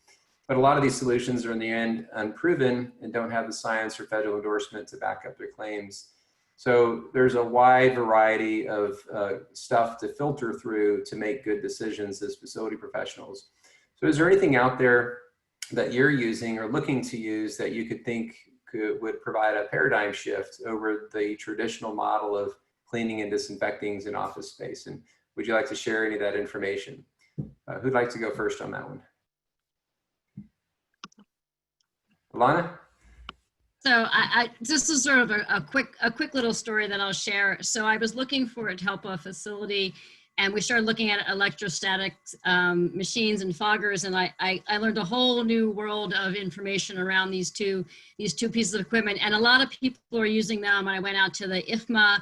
But a lot of these solutions are in the end unproven and don't have the science or federal endorsement to back up their claims. So there's a wide variety of stuff to filter through to make good decisions as facility professionals. So is there anything out there that you're using or looking to use that you could think would provide a paradigm shift over the traditional model of cleaning and disinfecting in office space? And would you like to share any of that information? Who'd like to go first on that one? Alana? So this is sort of a quick little story that I'll share. So I was looking for to help a facility, and we started looking at electrostatic machines and foggers, and I learned a whole new world of information around these two pieces of equipment, and a lot of people are using them. I went out to the IFMA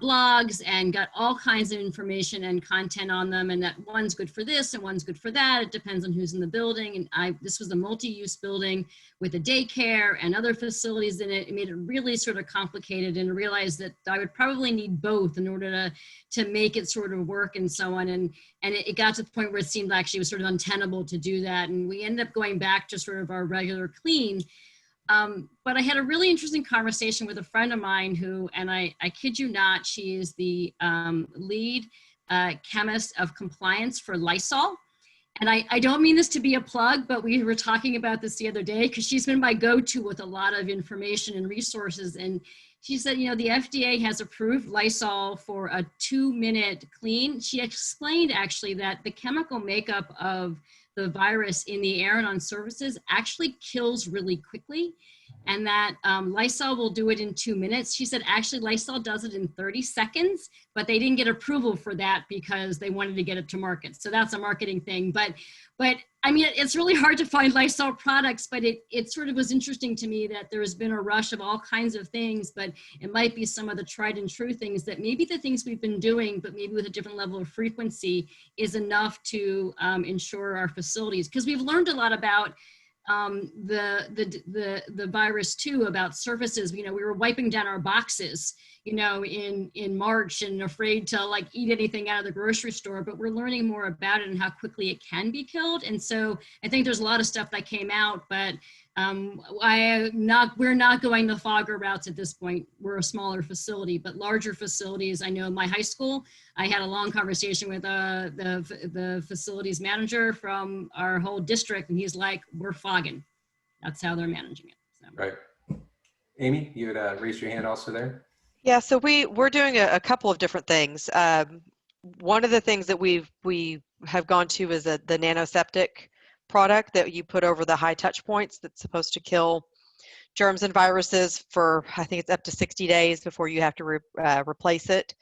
blogs and got all kinds of information and content on them, and that one's good for this and one's good for that. It depends on who's in the building, and this was a multi-use building with a daycare and other facilities in it. It made it really sort of complicated, and I realized that I would probably need both in order to make it sort of work and so on. And it got to the point where it seemed actually it was sort of untenable to do that. And we ended up going back to sort of our regular clean. But I had a really interesting conversation with a friend of mine who, and I kid you not, she is the lead chemist of compliance for Lysol. And I don't mean this to be a plug, but we were talking about this the other day because she's been my go-to with a lot of information and resources. And she said, the FDA has approved Lysol for a 2-minute clean. She explained actually that the chemical makeup of the virus in the air and on surfaces actually kills really quickly, and that Lysol will do it in 2 minutes. She said actually Lysol does it in 30 seconds, but they didn't get approval for that because they wanted to get it to market. So that's a marketing thing. But I mean, it's really hard to find Lysol products, but it sort of was interesting to me that there has been a rush of all kinds of things, but it might be some of the tried and true things that maybe the things we've been doing, but maybe with a different level of frequency is enough to ensure our facilities. Because we've learned a lot about the virus too, about surfaces. We were wiping down our boxes, in March and afraid to like eat anything out of the grocery store, but we're learning more about it and how quickly it can be killed. And so I think there's a lot of stuff that came out, but we're not going the fogger routes at this point. We're a smaller facility, but larger facilities. I know in my high school, I had a long conversation with the facilities manager from our whole district, and he's like, we're fogging. That's how they're managing it. So. Right. Aimee, you would raise your hand also there? Yeah, so we're doing a couple of different things. One of the things that we have gone to is the nanoseptic product that you put over the high touch points that's supposed to kill germs and viruses for, I think it's up to 60 days before you have to replace it.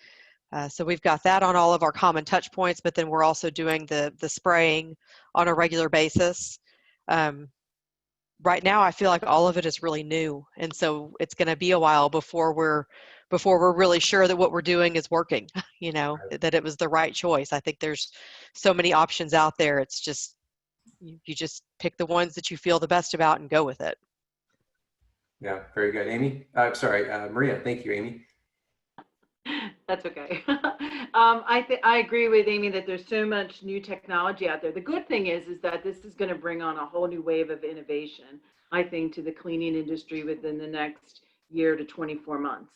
So we've got that on all of our common touch points, but then we're also doing the spraying on a regular basis. Right now, I feel like all of it is really new, and so it's going to be a while before we're really sure that what we're doing is working. That it was the right choice. I think there's so many options out there. It's just you just pick the ones that you feel the best about and go with it. Yeah, very good, Aimee. Maria. Thank you, Aimee. That's okay. I agree with Aimee that there's so much new technology out there. The good thing is that this is going to bring on a whole new wave of innovation, I think, to the cleaning industry within the next year to 24 months.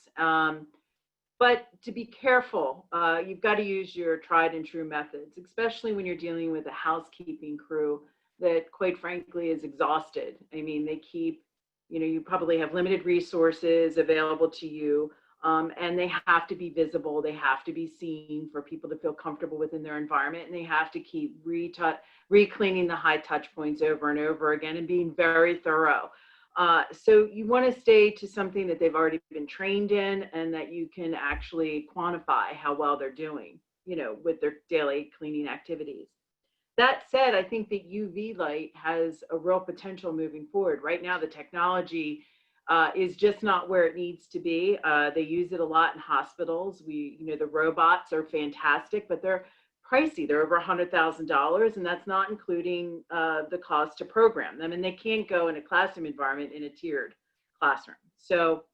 But to be careful, you've got to use your tried and true methods, especially when you're dealing with a housekeeping crew that, quite frankly, is exhausted. I mean, they keep, you probably have limited resources available to you. And they have to be visible. They have to be seen for people to feel comfortable within their environment. And they have to keep re-cleaning the high touch points over and over again and being very thorough. So you want to stay to something that they've already been trained in and that you can actually quantify how well they're doing, with their daily cleaning activities. That said, I think that UV light has a real potential moving forward. Right now, the technology is just not where it needs to be. They use it a lot in hospitals. The robots are fantastic, but they're pricey. They're over $100,000, and that's not including the cost to program them. And they can't go in a classroom environment in a tiered classroom. So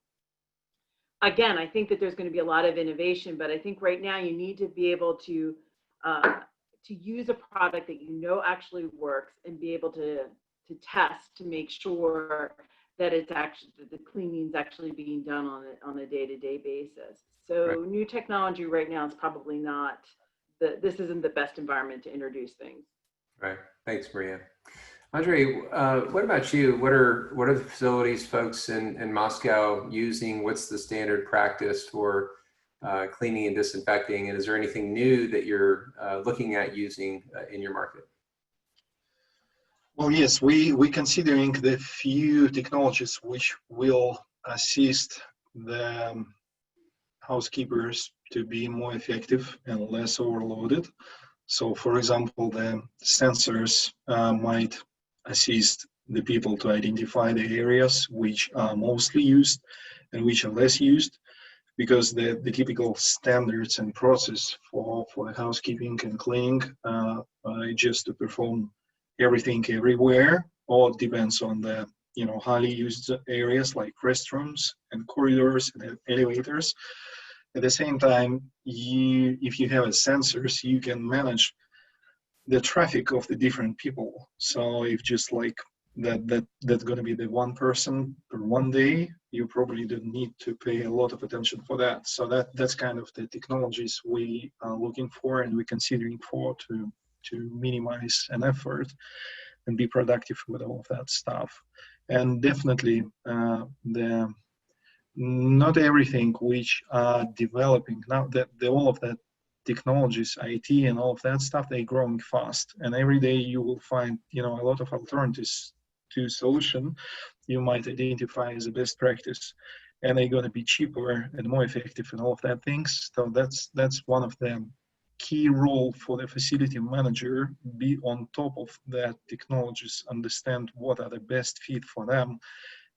again, I think that there's going to be a lot of innovation, but I think right now you need to be able to use a product that actually works and be able to test to make sure that the cleaning is actually being done on a day-to-day basis. So Right. New technology right now is probably not this isn't the best environment to introduce things. Right. Thanks, Maria. Andrey, what about you? What are the facilities folks in Moscow using? What's the standard practice for cleaning and disinfecting? And is there anything new that you're looking at using in your market? Well, yes, we considering the few technologies which will assist the housekeepers to be more effective and less overloaded. So, for example, the sensors might assist the people to identify the areas which are mostly used and which are less used, because the typical standards and process for the housekeeping and cleaning just to perform everything everywhere, or it depends on the highly used areas like restrooms and corridors and elevators. At the same time, if you have sensors, you can manage the traffic of the different people. So if just like that's going to be the one person per one day, you probably don't need to pay a lot of attention for that. So that's kind of the technologies we are looking for and we're considering for to minimize an effort and be productive with all of that stuff. And definitely not everything which are developing now, that all of that technologies, IT and all of that stuff, they're growing fast. And every day you will find, a lot of alternatives to solution you might identify as a best practice. And they're going to be cheaper and more effective and all of that things. So that's one of the key role for the facility manager, be on top of that technologies, understand what are the best fit for them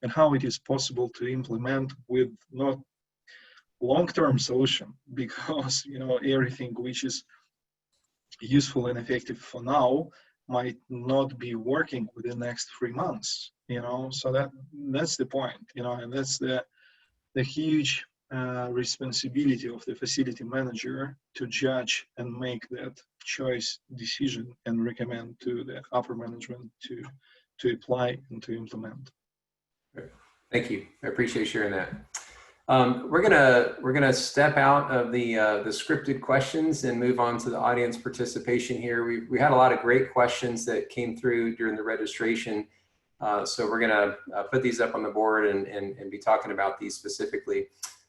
and how it is possible to implement with not long-term solution, because everything which is useful and effective for now might not be working within the next 3 months. So that's the point. And that's the huge responsibility of the facility manager to judge and make that choice decision and recommend to the upper management to apply and to implement. Thank you. I appreciate sharing that. We're gonna step out of the scripted questions and move on to the audience participation here. We had a lot of great questions that came through during the registration, so we're gonna put these up on the board and be talking about these specifically.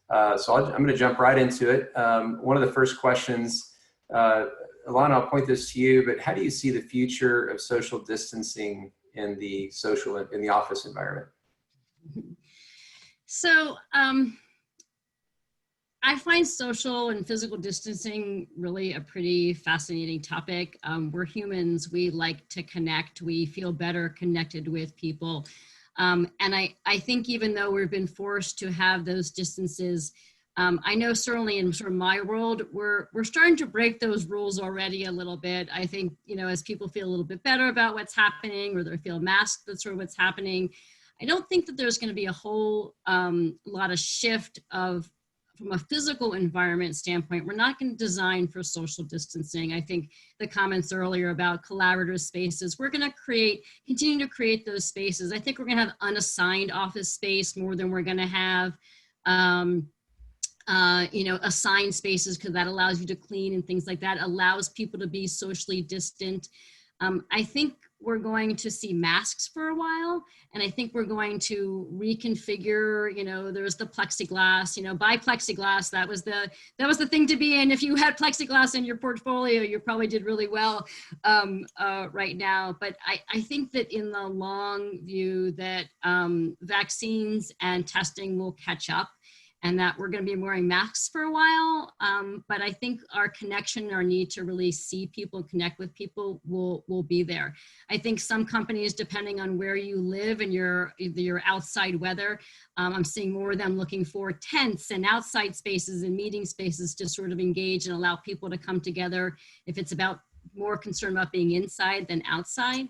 So I'm gonna jump right into it. One of the first questions, Alana, I'll point this to you, but how do you see the future of social distancing in the office environment? So I find social and physical distancing really a pretty fascinating topic. We're humans, we like to connect, we feel better connected with people. And I think even though we've been forced to have those distances, I know certainly in sort of my world, we're starting to break those rules already a little bit. I think, as people feel a little bit better about what's happening or they feel masked, that's sort of what's happening. I don't think that there's going to be a whole lot of shift from a physical environment standpoint. We're not going to design for social distancing. I think the comments earlier about collaborative spaces, we're going to continue to create those spaces. I think we're going to have unassigned office space more than we're going to have, assigned spaces, because that allows you to clean and things like that, allows people to be socially distant. I think we're going to see masks for a while. And I think we're going to reconfigure, you know, there's the plexiglass, you know, buy plexiglass. That was the thing to be in. If you had plexiglass in your portfolio, you probably did really well right now. But I think that in the long view that vaccines and testing will catch up, and that we're going to be wearing masks for a while. But I think our connection, our need to really see people, connect with people will be there. I think some companies, depending on where you live and your outside weather, I'm seeing more of them looking for tents and outside spaces and meeting spaces to sort of engage and allow people to come together if it's about more concerned about being inside than outside.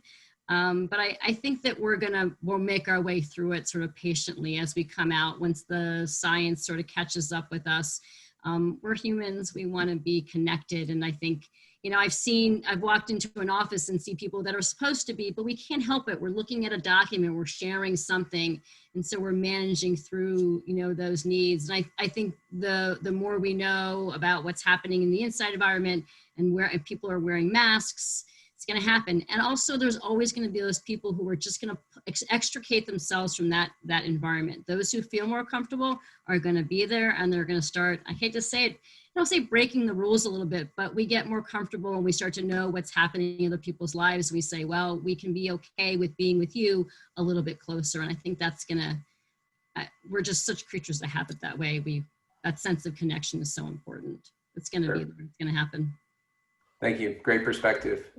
But I think that we'll make our way through it sort of patiently as we come out once the science sort of catches up with us. We're humans, we want to be connected. And I think, you know, I've walked into an office and see people that are supposed to be, but we can't help it. We're looking at a document, we're sharing something. And so we're managing through, you know, those needs. And I think the more we know about what's happening in the inside environment and where if people are wearing masks, it's going to happen. And also there's always going to be those people who are just going to extricate themselves from that environment. Those who feel more comfortable are going to be there, and they're going to start, I hate to say it, I don't say breaking the rules a little bit, but we get more comfortable and we start to know what's happening in other people's lives. We say, well, we can be okay with being with you a little bit closer. And I think that's going to, we're just such creatures that have it that way. That sense of connection is so important. It's going to be there. It's going to happen. Thank you. Great perspective.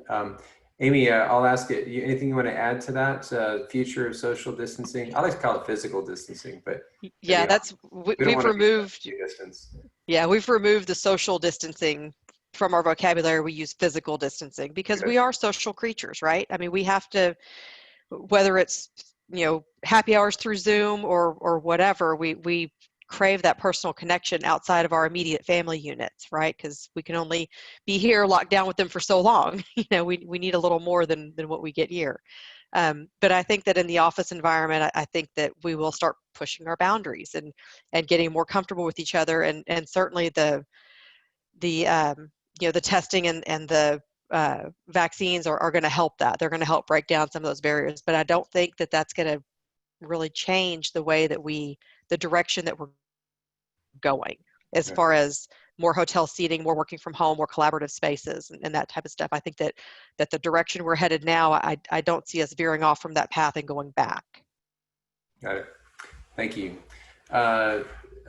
Aimee, I'll ask you, anything you want to add to that? Future of social distancing? I like to call it physical distancing, but yeah, we've removed. Yeah, we've removed the social distancing from our vocabulary. We use physical distancing because we are social creatures, right? I mean, we have to, whether it's, you know, happy hours through Zoom or whatever, we crave that personal connection outside of our immediate family units, right? Because we can only be here locked down with them for so long. You know, we need a little more than what we get here. But I think that in the office environment, I think that we will start pushing our boundaries and getting more comfortable with each other. And certainly the you know, the testing and the vaccines are going to help that. They're going to help break down some of those barriers. But I don't think that that's going to really change the way that the direction that we're going as far as more hotel seating, more working from home, more collaborative spaces and that type of stuff. I think that the direction we're headed now, I don't see us veering off from that path and going back. Got it. Thank you.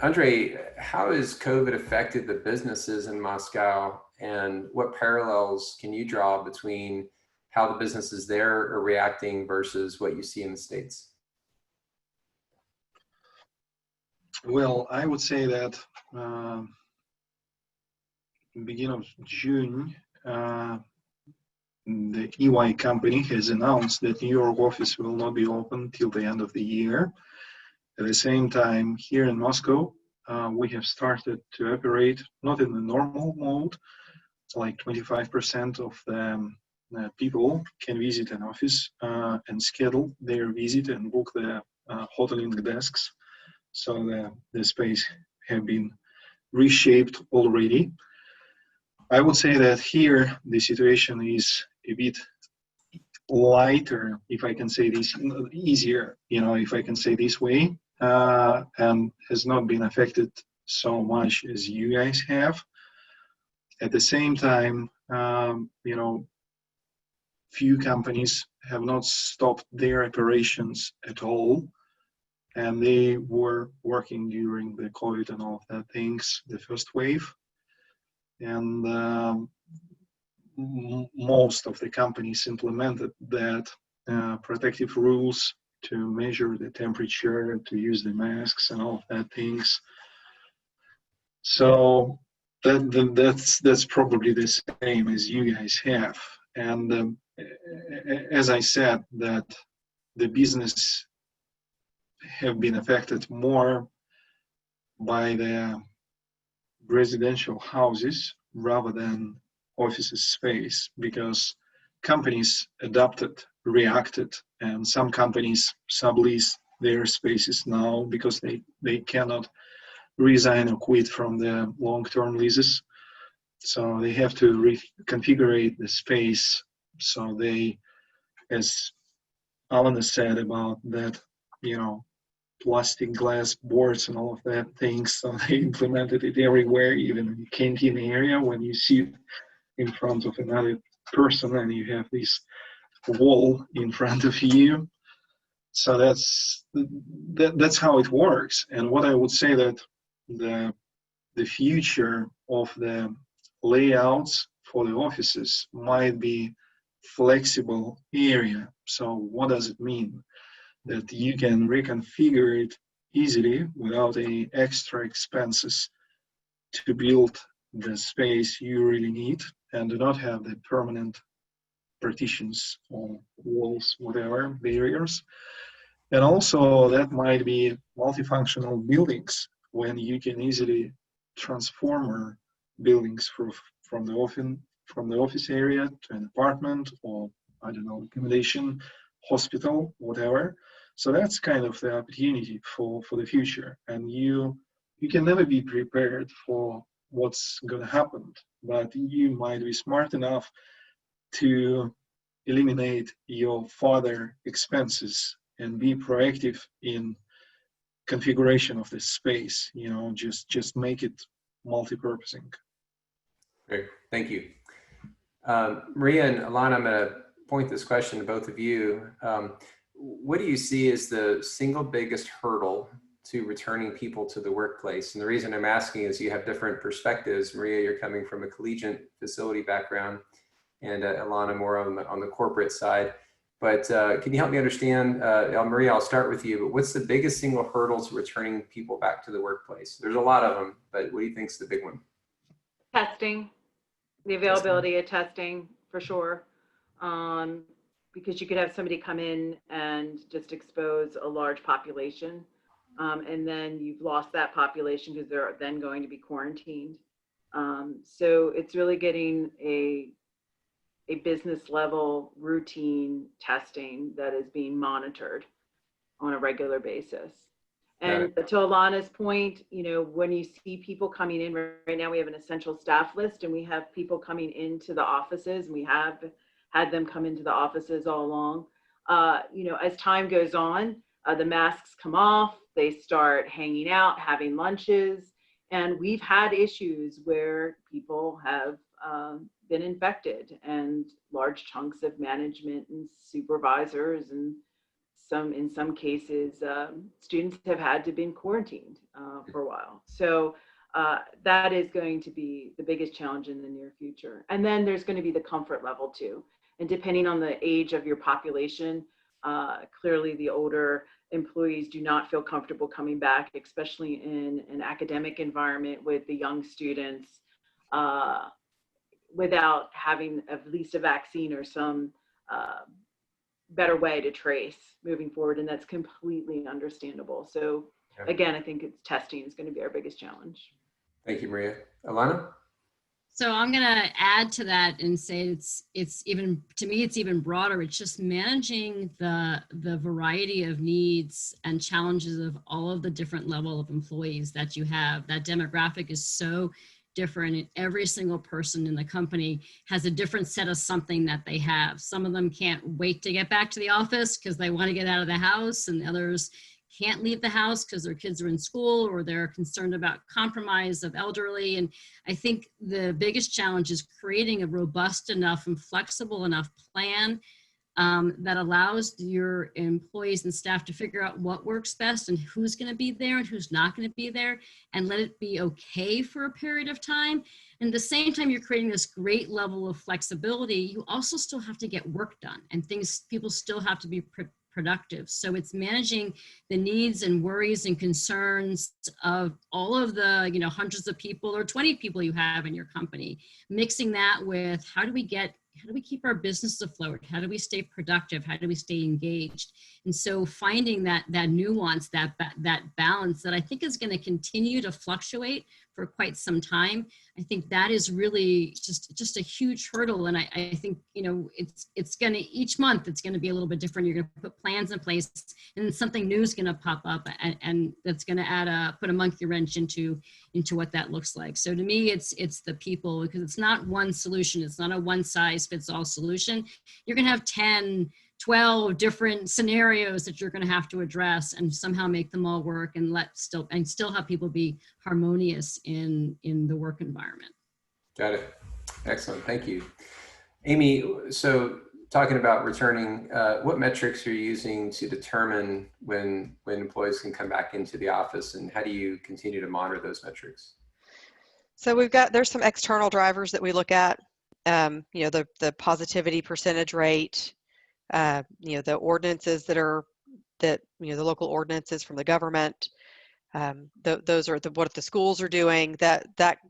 Andrey, how has COVID affected the businesses in Moscow, and what parallels can you draw between how the businesses there are reacting versus what you see in the States? Well, I would say that beginning of June, the EY company has announced that New York office will not be open till the end of the year. At the same time, here in Moscow, we have started to operate not in the normal mode. It's like 25% of the people can visit an office and schedule their visit and book the hoteling desks. So the space have been reshaped already. I would say that here the situation is a bit lighter, if I can say this, easier, you know, if I can say this way, and has not been affected so much as you guys have. At the same time, you know, few companies have not stopped their operations at all. And they were working during the COVID and all of that things, the first wave. And most of the companies implemented that protective rules to measure the temperature, to use the masks and all of that things. So that's probably the same as you guys have. And as I said, that the business have been affected more by the residential houses rather than offices space, because companies adapted, reacted, and some companies sublease their spaces now because they cannot resign or quit from the long-term leases. So they have to reconfigure the space so they as Alana said about that, you know, plastic glass boards and all of that things. So they implemented it everywhere, even in the canteen area when you sit in front of another person and you have this wall in front of you. So that's how it works. And what I would say that the future of the layouts for the offices might be flexible area. So what does it mean? That you can reconfigure it easily without any extra expenses to build the space you really need, and do not have the permanent partitions or walls, whatever, barriers. And also that might be multifunctional buildings when you can easily transform buildings from the office area to an apartment, or I don't know, accommodation, hospital, whatever. So that's kind of the opportunity for the future. And you can never be prepared for what's going to happen, but you might be smart enough to eliminate your further expenses and be proactive in configuration of the space. You know, just make it multi-purposing. Great, thank you. Maria and Alana, I'm going to point this question to both of you. What do you see as the single biggest hurdle to returning people to the workplace? And the reason I'm asking is you have different perspectives. Maria, you're coming from a collegiate facility background, and Alana more on the corporate side. But can you help me understand, Maria, I'll start with you, but what's the biggest single hurdle to returning people back to the workplace? There's a lot of them, but what do you think is the big one? Testing, the availability of testing for sure. Because you could have somebody come in and just expose a large population, and then you've lost that population because they're then going to be quarantined. So it's really getting a business level routine testing that is being monitored on a regular basis. And to Alana's point, you know, when you see people coming in right now, we have an essential staff list, and we have people coming into the offices, and we have had them come into the offices all along. You know, as time goes on, the masks come off, they start hanging out, having lunches, and we've had issues where people have been infected, and large chunks of management and supervisors, and in some cases, students have had to been quarantined for a while. So that is going to be the biggest challenge in the near future. And then there's going to be the comfort level too. And depending on the age of your population, clearly the older employees do not feel comfortable coming back, especially in an academic environment with the young students, without having at least a vaccine or some better way to trace moving forward. And that's completely understandable. So again, I think testing is going to be our biggest challenge. Thank you, Maria. Alana? So I'm going to add to that and say it's even, to me, it's even broader. It's just managing the variety of needs and challenges of all of the different level of employees that you have. That demographic is so different, and every single person in the company has a different set of something that they have. Some of them can't wait to get back to the office because they want to get out of the house, and others can't leave the house because their kids are in school, or they're concerned about compromise of elderly. And I think the biggest challenge is creating a robust enough and flexible enough plan that allows your employees and staff to figure out what works best and who's going to be there and who's not going to be there, and let it be okay for a period of time. And at the same time you're creating this great level of flexibility, you also still have to get work done, and people still have to be productive. So it's managing the needs and worries and concerns of all of the, you know, hundreds of people or 20 people you have in your company, mixing that with how do we keep our business afloat? How do we stay productive? How do we stay engaged? And so finding that nuance, that balance that I think is going to continue to fluctuate for quite some time. I think that is really just a huge hurdle. And I think, you know, it's going to, each month it's going to be a little bit different. You're going to put plans in place, and then something new is going to pop up, and that's going to put a monkey wrench into what that looks like. So to me, it's the people, because it's not one solution. It's not a one size fits all solution. You're going to have 10 12 different scenarios that you're going to have to address and somehow make them all work and still have people be harmonious in the work environment. Got it. Excellent. Thank you. Aimee, so talking about returning, what metrics are you using to determine when employees can come back into the office, and how do you continue to monitor those metrics? So there's some external drivers that we look at, you know, the positivity percentage rate, you know, the ordinances the local ordinances from the government. Those are what the schools are doing.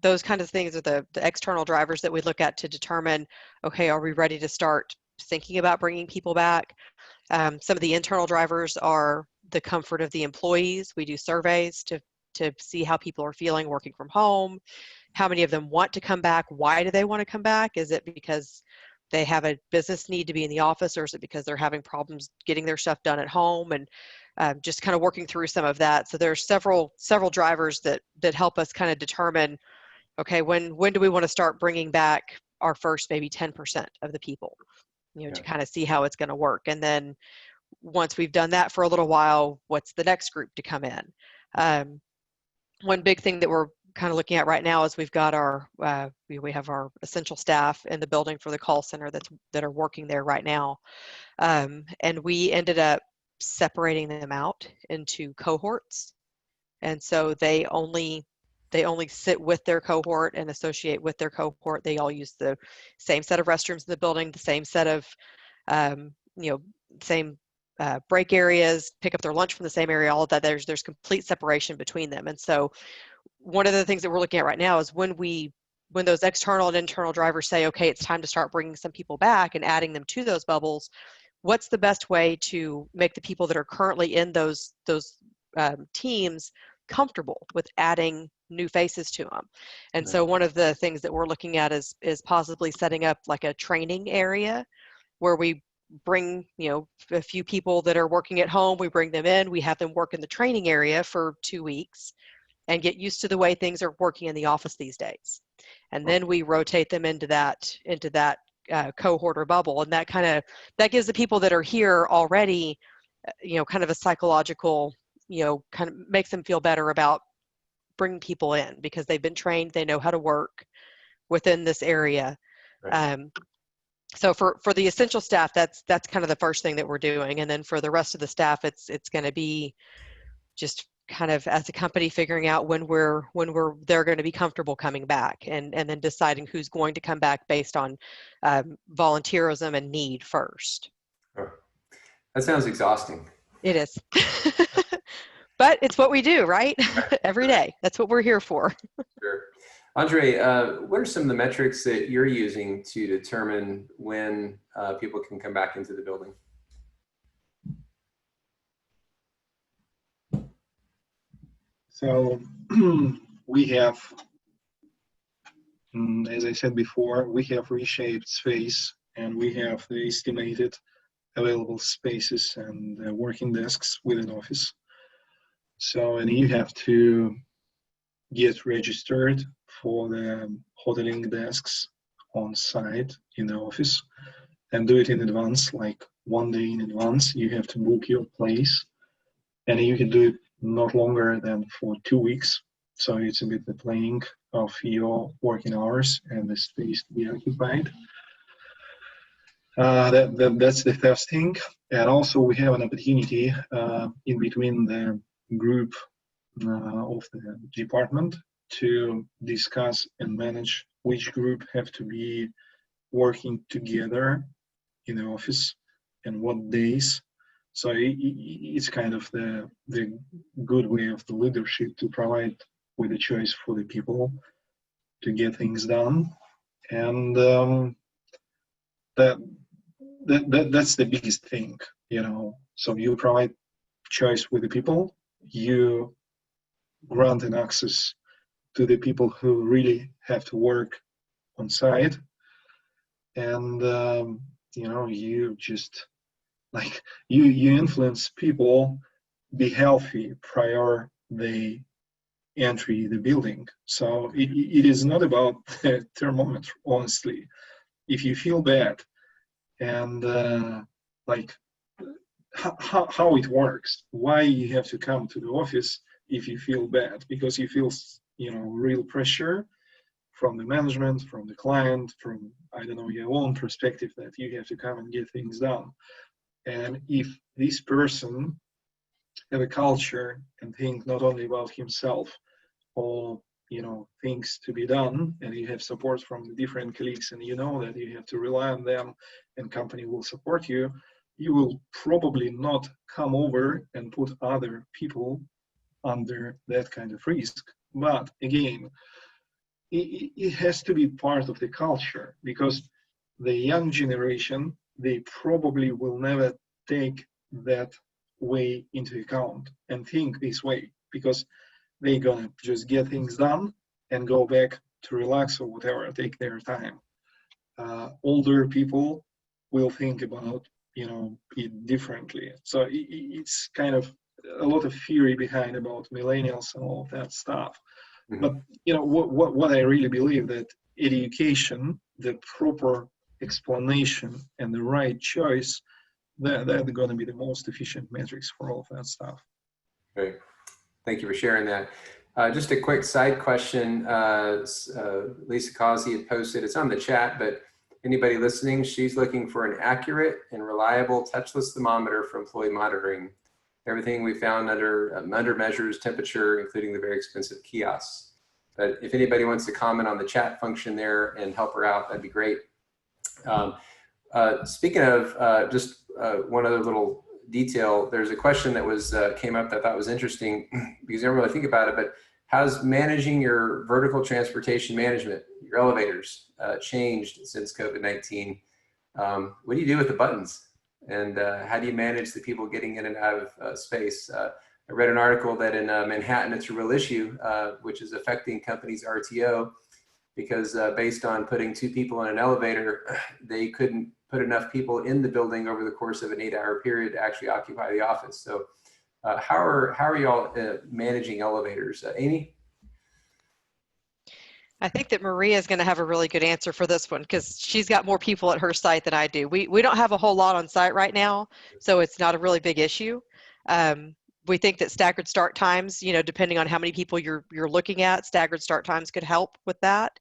Those kind of things are the external drivers that we look at to determine, okay, are we ready to start thinking about bringing people back? Some of the internal drivers are the comfort of the employees. We do surveys to see how people are feeling working from home. How many of them want to come back? Why do they want to come back? Is it because they have a business need to be in the office, or is it because they're having problems getting their stuff done at home? And just kind of working through some of that. So there's several drivers that help us kind of determine, okay, when do we want to start bringing back our first maybe 10% of the people, you know, to kind of see how it's going to work. And then once we've done that for a little while, what's the next group to come in? One big thing that we're kind of looking at right now is we've got we have our essential staff in the building for the call center that are working there right now. And we ended up separating them out into cohorts. And so they only sit with their cohort and associate with their cohort. They all use the same set of restrooms in the building, the same set of, you know, same break areas, pick up their lunch from the same area, all of that. There's complete separation between them. And so one of the things that we're looking at right now is when those external and internal drivers say, okay, it's time to start bringing some people back and adding them to those bubbles, what's the best way to make the people that are currently in those teams comfortable with adding new faces to them? And so one of the things that we're looking at is possibly setting up like a training area where we bring, you know, a few people that are working at home, we bring them in, we have them work in the training area for 2 weeks and get used to the way things are working in the office these days. And then we rotate them into that cohort or bubble. And that gives the people that are here already, you know, kind of a psychological, you know, kind of makes them feel better about bringing people in because they've been trained, they know how to work within this area. Right. So for the essential staff, that's kind of the first thing that we're doing. And then for the rest of the staff, it's going to be just kind of as a company figuring out when they're going to be comfortable coming back, and then deciding who's going to come back based on volunteerism and need first. Oh, that sounds exhausting. It is. But it's what we do, right? Every day. That's what we're here for. Sure. Andrey, what are some of the metrics that you're using to determine when people can come back into the building? So we have, as I said before, we have reshaped space, and we have the estimated available spaces and working desks within office. So, and you have to get registered for the hoteling desks on site in the office and do it in advance, like 1 day in advance. You have to book your place, and you can do it not longer than for 2 weeks. So it's a bit the planning of your working hours and the space to be occupied. That's the first thing. And also we have an opportunity in between the group of the department to discuss and manage which group have to be working together in the office and what days. So it's kind of the good way of the leadership to provide with a choice for the people to get things done. And that's the biggest thing, you know. So you provide choice with the people, you grant an access to the people who really have to work on site, and you know, you just like you influence people be healthy prior they entry the building. So it is not about the thermometer, honestly. If you feel bad and like how it works, why you have to come to the office if you feel bad, because you feel, you know, real pressure from the management, from the client, from, I don't know, your own perspective that you have to come and get things done. And if this person have a culture and think not only about himself or, you know, things to be done, and you have support from the different colleagues, and you know that you have to rely on them and company will support you, you will probably not come over and put other people under that kind of risk. But again, it has to be part of the culture, because the young generation, they probably will never take that way into account and think this way, because they're gonna just get things done and go back to relax or whatever, take their time. Older people will think about, you know, it differently. So it's kind of a lot of theory behind about millennials and all of that stuff. Mhm. But you know what I really believe, that education, the proper explanation and the right choice, they're going to be the most efficient metrics for all of that stuff. Great. Thank you for sharing that. Just a quick side question. Lisa Causey had posted, it's on the chat, but anybody listening, she's looking for an accurate and reliable touchless thermometer for employee monitoring. Everything we found under measures temperature, including the very expensive kiosks. But if anybody wants to comment on the chat function there and help her out, that'd be great. Speaking of just one other little detail, there's a question that was came up that I thought was interesting because I don't really think about it, but how's managing your vertical transportation management, your elevators, changed since COVID-19? What do you do with the buttons? And how do you manage the people getting in and out of space? I read an article that in Manhattan, it's a real issue, which is affecting companies' RTO, because based on putting 2 people in an elevator, they couldn't put enough people in the building over the course of an 8-hour period to actually occupy the office. So how are y'all managing elevators? Aimee? I think that Maria is going to have a really good answer for this one, because she's got more people at her site than I do. We don't have a whole lot on site right now, so it's not a really big issue. We think that staggered start times, you know, depending on how many people you're looking at, staggered start times could help with that.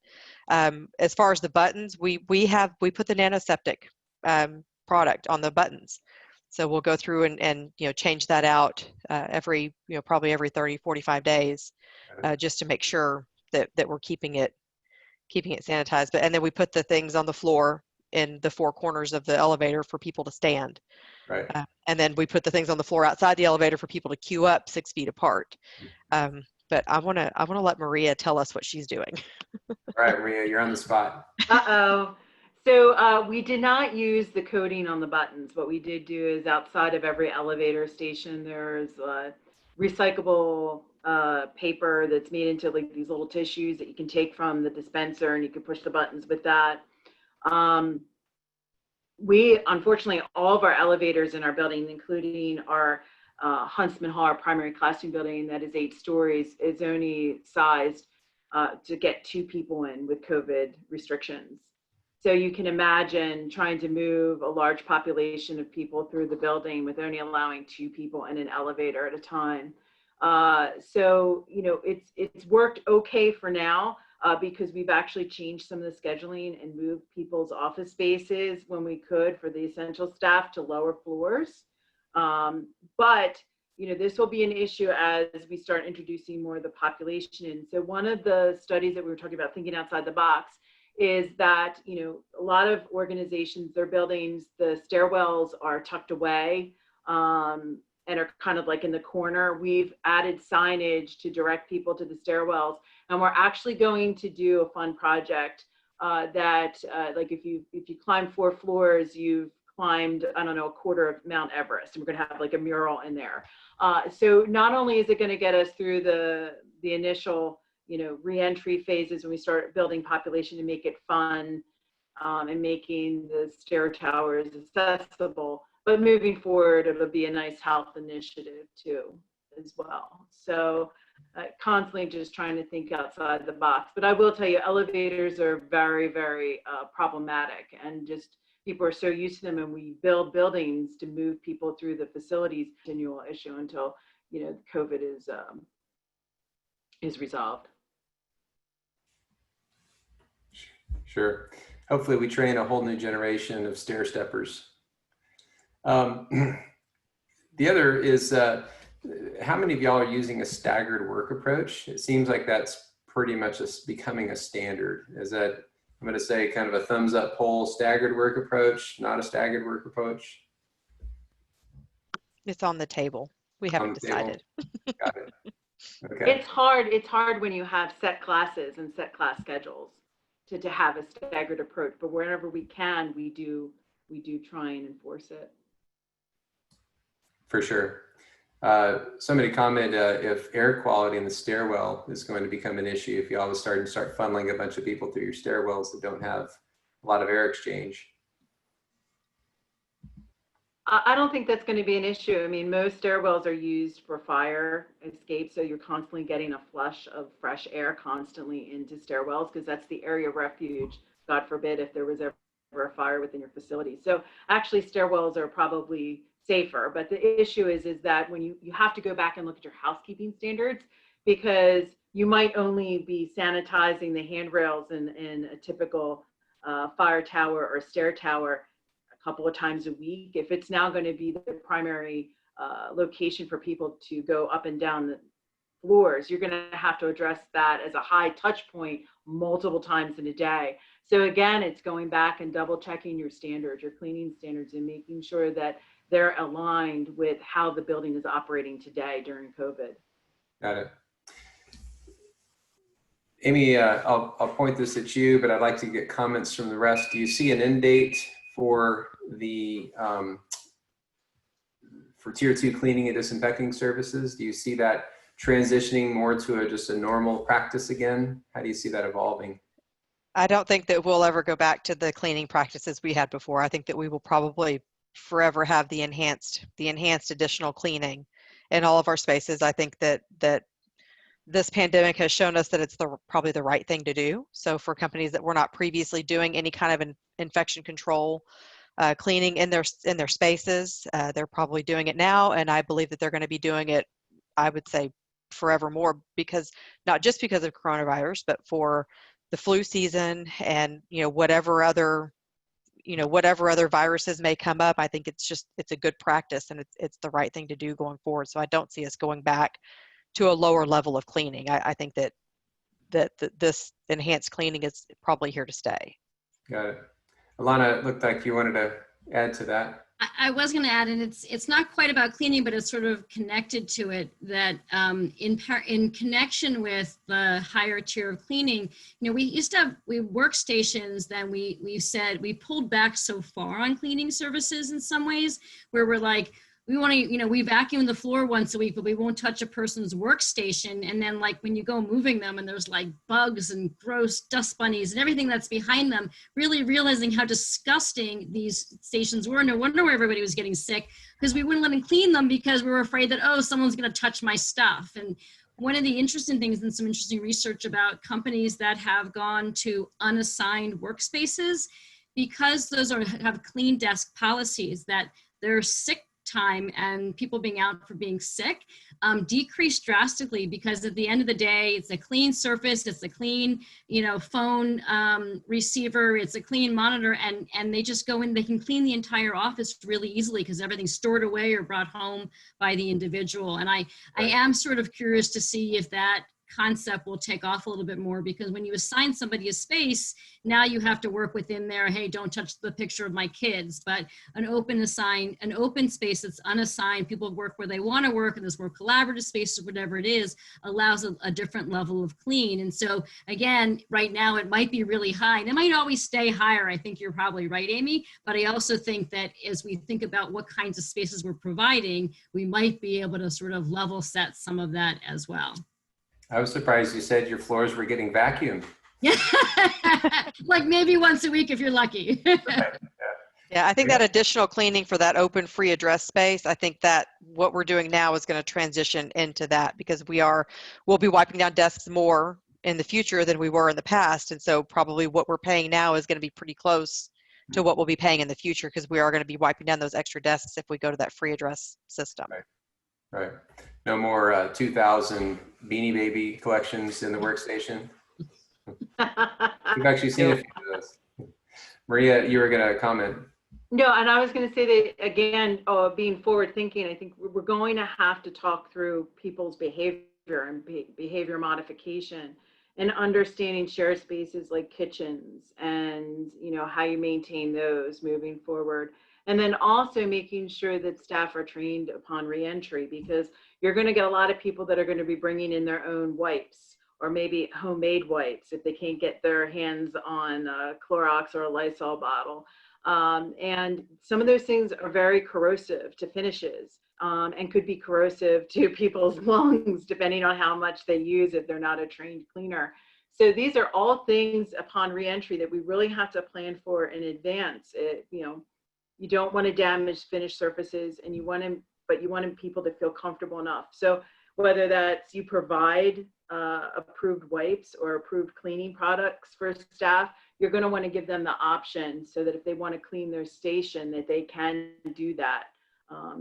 As far as the buttons, we put the nanoseptic product on the buttons. So we'll go through and you know, change that out every, you know, probably every 30, 45 days, just to make sure that we're keeping it sanitized. And then we put the things on the floor in the 4 corners of the elevator for people to stand. Right. And then we put the things on the floor outside the elevator for people to queue up 6 feet apart. But I want to let Maria tell us what she's doing. All right, Maria, you're on the spot. Uh-oh. So we did not use the coating on the buttons. What we did do is outside of every elevator station, there's recyclable paper that's made into like these little tissues that you can take from the dispenser, and you can push the buttons with that. We, unfortunately, all of our elevators in our building, including our Huntsman Hall, our primary classroom building that is 8 stories, is only sized to get 2 people in with COVID restrictions. So you can imagine trying to move a large population of people through the building with only allowing 2 people in an elevator at a time. So, you know, it's worked okay for now because we've actually changed some of the scheduling and moved people's office spaces when we could for the essential staff to lower floors. But, you know, this will be an issue as we start introducing more of the population in. So one of the studies that we were talking about, thinking outside the box, is that, you know, a lot of organizations, their buildings, the stairwells are tucked away and are kind of like in the corner. We've added signage to direct people to the stairwells, and we're actually going to do a fun project that like if you climb 4 floors, you've climbed, I don't know, a quarter of Mount Everest, and we're gonna have like a mural in there. So not only is it gonna get us through the initial, you know, re-entry phases when we start building population to make it fun and making the stair towers accessible, but moving forward, it'll be a nice health initiative too, as well. So constantly just trying to think outside the box. But I will tell you, elevators are very, very problematic, and just people are so used to them, and we build buildings to move people through the facilities. Continual issue until, you know, COVID is resolved. Sure. Hopefully we train a whole new generation of stair steppers. The other is, how many of y'all are using a staggered work approach? It seems like that's pretty much becoming a standard. Is that, I'm going to say, kind of a thumbs up poll, staggered work approach, not a staggered work approach? It's on the table. We haven't decided. Got it. Okay. It's hard when you have set classes and set class schedules to have a staggered approach, but wherever we can, we do try and enforce it. For sure. Somebody commented if air quality in the stairwell is going to become an issue if you all start funneling a bunch of people through your stairwells that don't have a lot of air exchange. I don't think that's going to be an issue. I mean, most stairwells are used for fire escape, so you're constantly getting a flush of fresh air constantly into stairwells, because that's the area of refuge, God forbid, if there was ever a fire within your facility. So actually stairwells are probably safer, but the issue is that when you have to go back and look at your housekeeping standards, because you might only be sanitizing the handrails in a typical fire tower or stair tower a couple of times a week. If it's now going to be the primary location for people to go up and down the floors, you're going to have to address that as a high touch point multiple times in a day. So again, it's going back and double checking your standards, your cleaning standards, and making sure that they're aligned with how the building is operating today during COVID. Got it. Aimee, I'll point this at you, but I'd like to get comments from the rest. Do you see an end date for the for Tier 2 cleaning and disinfecting services? Do you see that transitioning more to just a normal practice again? How do you see that evolving? I don't think that we'll ever go back to the cleaning practices we had before. I think that we will probably forever have the enhanced additional cleaning in all of our spaces. I think that this pandemic has shown us that it's probably the right thing to do. So for companies that were not previously doing any kind of infection control cleaning in their spaces, they're probably doing it now, and I believe that they're going to be doing it, I would say, forevermore, because not just because of coronavirus, but for the flu season and whatever other viruses may come up. I think it's a good practice, and it's the right thing to do going forward. So I don't see us going back to a lower level of cleaning. I think that this enhanced cleaning is probably here to stay. Got it. Alana, it looked like you wanted to add to that. I was going to add, and it's not quite about cleaning, but it's sort of connected to it, that in connection with the higher tier of cleaning, we used to have workstations. Then we said we pulled back so far on cleaning services in some ways, where we're like, we want to, we vacuum the floor once a week, but we won't touch a person's workstation. And then like when you go moving them and there's like bugs and gross dust bunnies and everything that's behind them, really realizing how disgusting these stations were. No wonder why everybody was getting sick, because we wouldn't let them clean them because we were afraid that, oh, someone's going to touch my stuff. And one of the interesting things, and some interesting research about companies that have gone to unassigned workspaces, because those have clean desk policies, that their sick time and people being out for being sick decreased drastically, because at the end of the day, it's a clean surface, it's a clean, phone receiver, it's a clean monitor, and they just go in, they can clean the entire office really easily because everything's stored away or brought home by the individual. And I am sort of curious to see if that concept will take off a little bit more, because when you assign somebody a space, now you have to work within there, hey, don't touch the picture of my kids. But an open space that's unassigned, people work where they want to work, and there's more collaborative space or whatever it is, allows a different level of clean. And so again, right now it might be really high, and it might always stay higher. I think you're probably right, Aimee, but I also think that as we think about what kinds of spaces we're providing, we might be able to sort of level set some of that as well. I was surprised you said your floors were getting vacuumed. Like maybe once a week if you're lucky. Yeah, I think that additional cleaning for that open free address space, I think that what we're doing now is going to transition into that, because we'll be wiping down desks more in the future than we were in the past. And so probably what we're paying now is going to be pretty close to what we'll be paying in the future, because we are going to be wiping down those extra desks if we go to that free address system. Right. No more 2,000 Beanie Baby collections in the workstation. We've actually seen a few of those. Maria, you were going to comment. No, and I was going to say that again, being forward thinking, I think we're going to have to talk through people's behavior and behavior modification and understanding shared spaces like kitchens and, you know, how you maintain those moving forward. And then also making sure that staff are trained upon reentry, because you're going to get a lot of people that are going to be bringing in their own wipes or maybe homemade wipes if they can't get their hands on a Clorox or a Lysol bottle. And some of those things are very corrosive to finishes and could be corrosive to people's lungs, depending on how much they use if they're not a trained cleaner. So these are all things upon reentry that we really have to plan for in advance. You know, you don't want to damage finished surfaces, and you want to, but you want people to feel comfortable enough. So whether that's you provide approved wipes or approved cleaning products for staff, you're going to want to give them the option so that if they want to clean their station, that they can do that,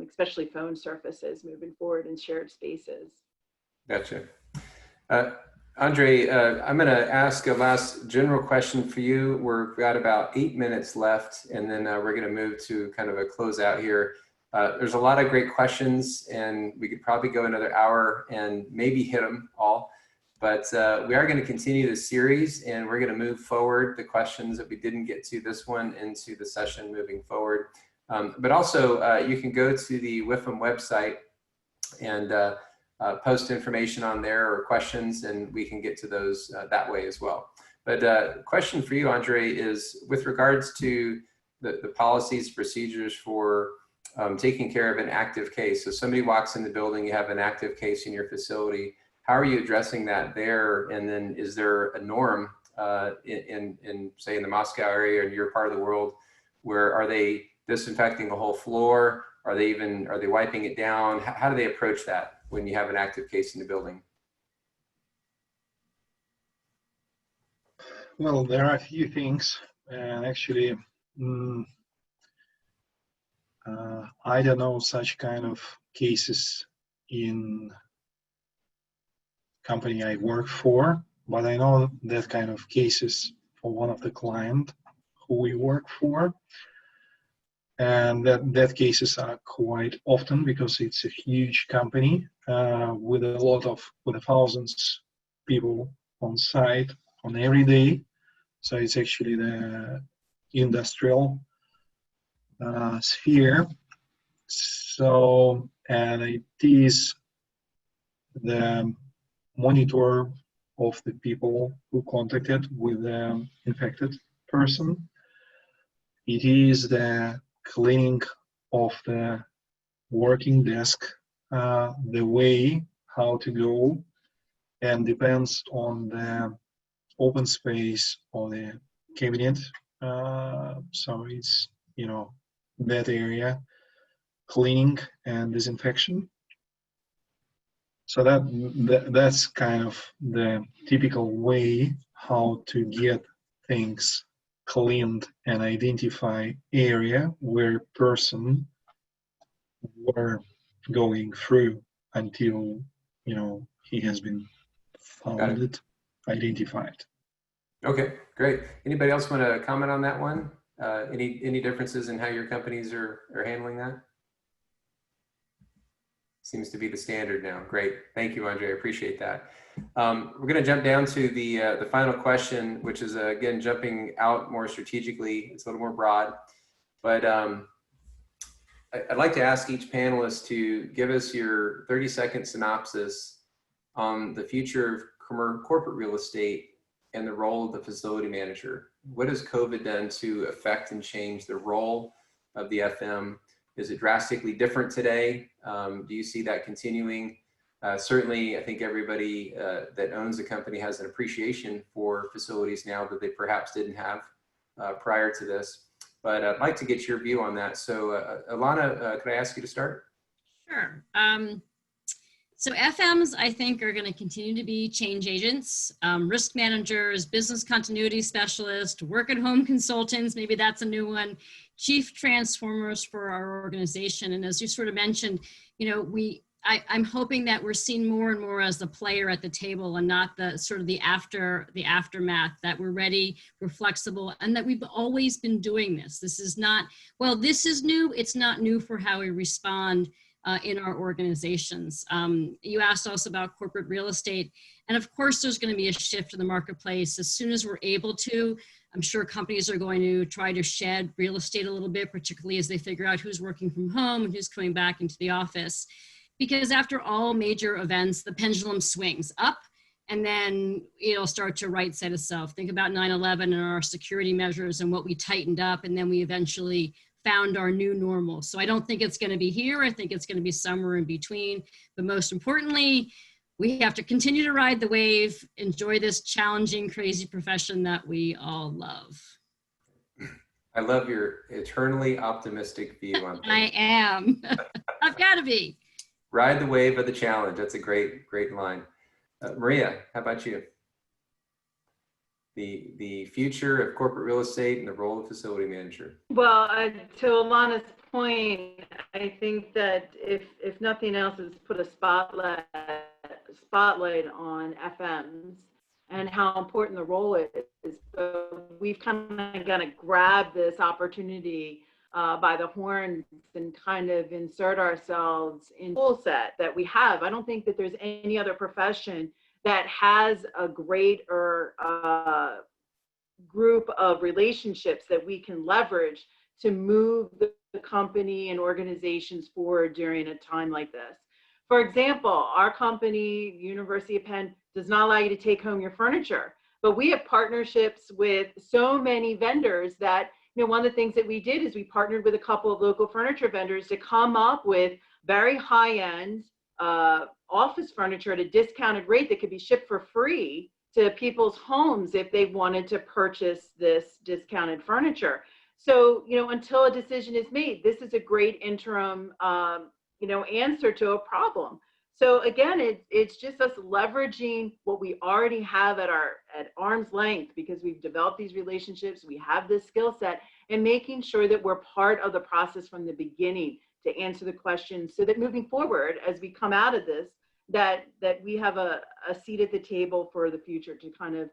especially phone surfaces moving forward in shared spaces. Gotcha. Andrey, I'm going to ask a last general question for you. We've got about 8 minutes left, and then we're going to move to kind of a closeout here. There's a lot of great questions, and we could probably go another hour and maybe hit them all. But we are going to continue the series, and we're going to move forward the questions that we didn't get to this one into the session moving forward. But also, you can go to the WIFM website and post information on there or questions, and we can get to those that way as well. But question for you, Andrey, is with regards to the policies, procedures for taking care of an active case. So somebody walks in the building, you have an active case in your facility. How are you addressing that there? And then is there a norm in say in the Moscow area or your part of the world, where are they disinfecting the whole floor? Are they wiping it down? How do they approach that when you have an active case in the building? Well, there are a few things, and actually, I don't know such kind of cases in company I work for, but I know that kind of cases for one of the client who we work for, and that cases are quite often because it's a huge company with thousands people on site on every day. So it's actually the industrial sphere. So, and it is the monitor of the people who contacted with the infected person. It is the cleaning of the working desk, the way how to go, and depends on the open space or the cabinet. So it's, you know, that area, cleaning and disinfection. So that's kind of the typical way how to get things cleaned and identify area where person were going through until, you know, he has been found, identified. Okay, great. Anybody else want to comment on that one? Any differences in how your companies are handling that? Seems to be the standard now. Great. Thank you, Andrey. I appreciate that. We're going to jump down to the final question, which is, again, jumping out more strategically. It's a little more broad. But I'd like to ask each panelist to give us your 30-second synopsis on the future of corporate real estate and the role of the facility manager. What has COVID done to affect and change the role of the FM? Is it drastically different today? Do you see that continuing? Certainly, I think everybody that owns a company has an appreciation for facilities now that they perhaps didn't have prior to this. But I'd like to get your view on that. So Alana, could I ask you to start? Sure. So FMs, I think, are going to continue to be change agents, risk managers, business continuity specialists, work at home consultants, maybe that's a new one, chief transformers for our organization. And as you sort of mentioned, you know, I'm hoping that we're seen more and more as the player at the table and not the sort of the aftermath, that we're ready, we're flexible, and that we've always been doing this. This is not, well, this is new. It's not new for how we respond in our organizations. You asked also about corporate real estate. And of course, there's going to be a shift in the marketplace. As soon as we're able to, I'm sure companies are going to try to shed real estate a little bit, particularly as they figure out who's working from home and who's coming back into the office. Because after all major events, the pendulum swings up and then it'll start to right set itself. Think about 9/11 and our security measures and what we tightened up, and then we eventually found our new normal. So I don't think it's going to be here. I think it's going to be somewhere in between. But most importantly, we have to continue to ride the wave, enjoy this challenging, crazy profession that we all love. I love your eternally optimistic view on things. I am. I've got to be. Ride the wave of the challenge. That's a great line. Maria, how about you? The future of corporate real estate and the role of facility manager. Well, to Alana's point, I think that if nothing else, is put a spotlight on FMs and how important the role is. But we've kind of got to grab this opportunity by the horns and kind of insert ourselves in the tool set that we have. I don't think that there's any other profession that has a greater group of relationships that we can leverage to move the company and organizations forward during a time like this. For example, our company, University of Penn, does not allow you to take home your furniture, but we have partnerships with so many vendors that, you know, one of the things that we did is we partnered with a couple of local furniture vendors to come up with very high-end office furniture at a discounted rate that could be shipped for free to people's homes if they wanted to purchase this discounted furniture. So, you know, until a decision is made, this is a great interim, you know, answer to a problem. So again, it's just us leveraging what we already have at arm's length, because we've developed these relationships, we have this skill set, and making sure that we're part of the process from the beginning to answer the questions, so that moving forward, as we come out of this, that we have a seat at the table for the future to kind of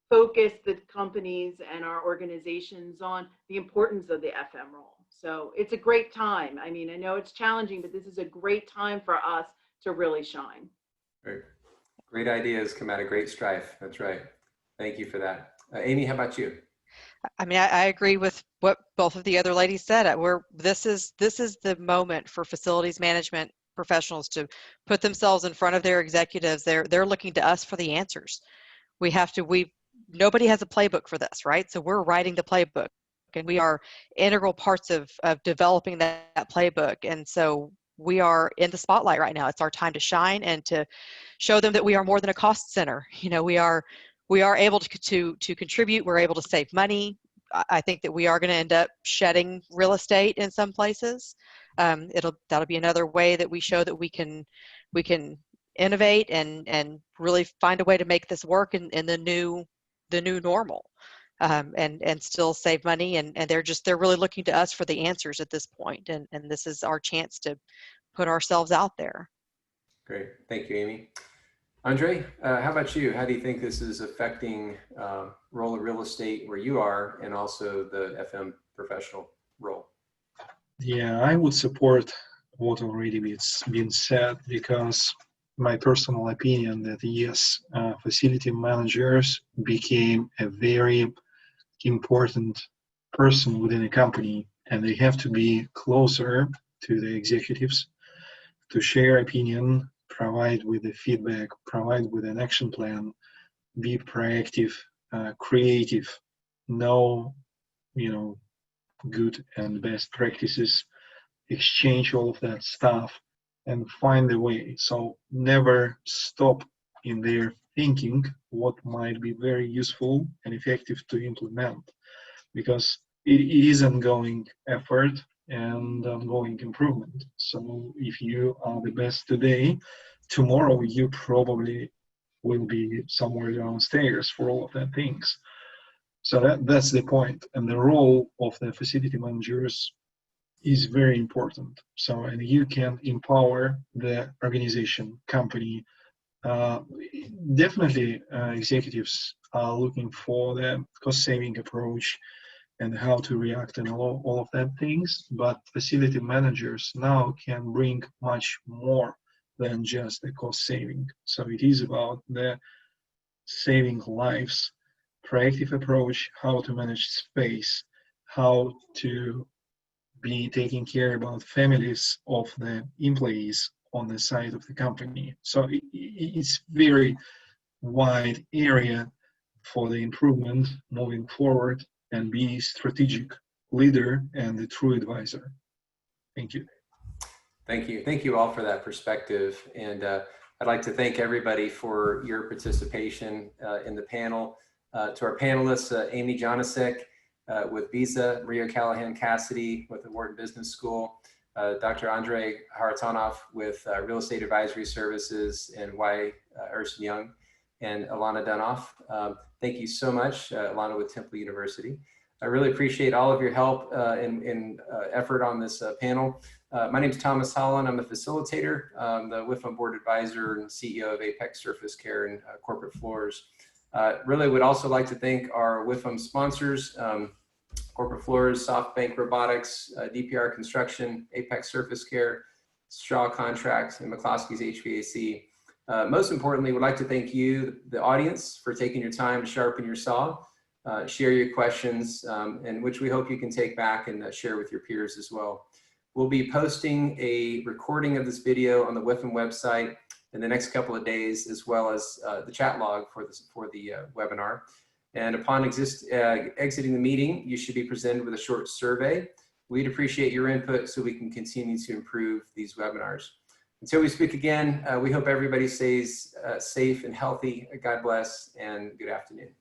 focus the companies and our organizations on the importance of the FM role. So it's a great time. I mean, I know it's challenging, but this is a great time for us to really shine. Great ideas come out of great strife. That's right. Thank you for that. Aimee, how about you? I mean, I agree with what both of the other ladies said. This is the moment for facilities management professionals to put themselves in front of their executives. They're looking to us for the answers. Nobody has a playbook for this, right? So we're writing the playbook, and we are integral parts of developing that playbook. And so we are in the spotlight right now. It's our time to shine and to show them that we are more than a cost center. You know, we are able to contribute. We're able to save money. I think that we are going to end up shedding real estate in some places. That'll be another way that we show that we can innovate and really find a way to make this work in the new normal, and still save money. And they're really looking to us for the answers at this point. And this is our chance to put ourselves out there. Great. Thank you, Aimee. Andrey, how about you? How do you think this is affecting role of real estate where you are, and also the FM professional role? Yeah, I would support what already been said, because my personal opinion that yes, facility managers became a very important person within a company, and they have to be closer to the executives to share opinion, provide with the feedback, provide with an action plan, be proactive, creative, know, good and best practices, exchange all of that stuff, and find a way. So never stop in their thinking what might be very useful and effective to implement, because it is an ongoing effort. and ongoing improvement. So if you are the best today, tomorrow you probably will be somewhere downstairs for all of that things. So that's the point. And the role of the facility managers is very important. So, and you can empower the organization, company. Definitely executives are looking for the cost-saving approach and how to react and all of that things, but facility managers now can bring much more than just the cost saving. So it is about the saving lives, proactive approach, how to manage space, how to be taking care about families of the employees on the side of the company. So it's very wide area for the improvement moving forward, and be a strategic leader and a true advisor. Thank you. Thank you. Thank you all for that perspective. And I'd like to thank everybody for your participation in the panel. To our panelists, Aimee Janousek with Visa, Maria Callahan-Cassidy with the Wharton Business School, Dr. Andrey Kharitonov with Real Estate Advisory Services and Ernst & Young, and Alana Dunoff. Thank you so much, Alana with Temple University. I really appreciate all of your help and effort on this panel. My name is Thomas Holland. I'm the facilitator, the WIFM board advisor and CEO of Apex Surface Care and Corporate Floors. Really would also like to thank our WIFM sponsors, Corporate Floors, SoftBank Robotics, DPR Construction, Apex Surface Care, Shaw Contracts, and McCloskey's HVAC. Most importantly, we'd like to thank you, the audience, for taking your time to sharpen your saw, share your questions, and which we hope you can take back and share with your peers as well. We'll be posting a recording of this video on the WIFM website in the next couple of days, as well as the chat log for the webinar. And upon exiting the meeting, you should be presented with a short survey. We'd appreciate your input so we can continue to improve these webinars. Until we speak again, we hope everybody stays safe and healthy. God bless and good afternoon.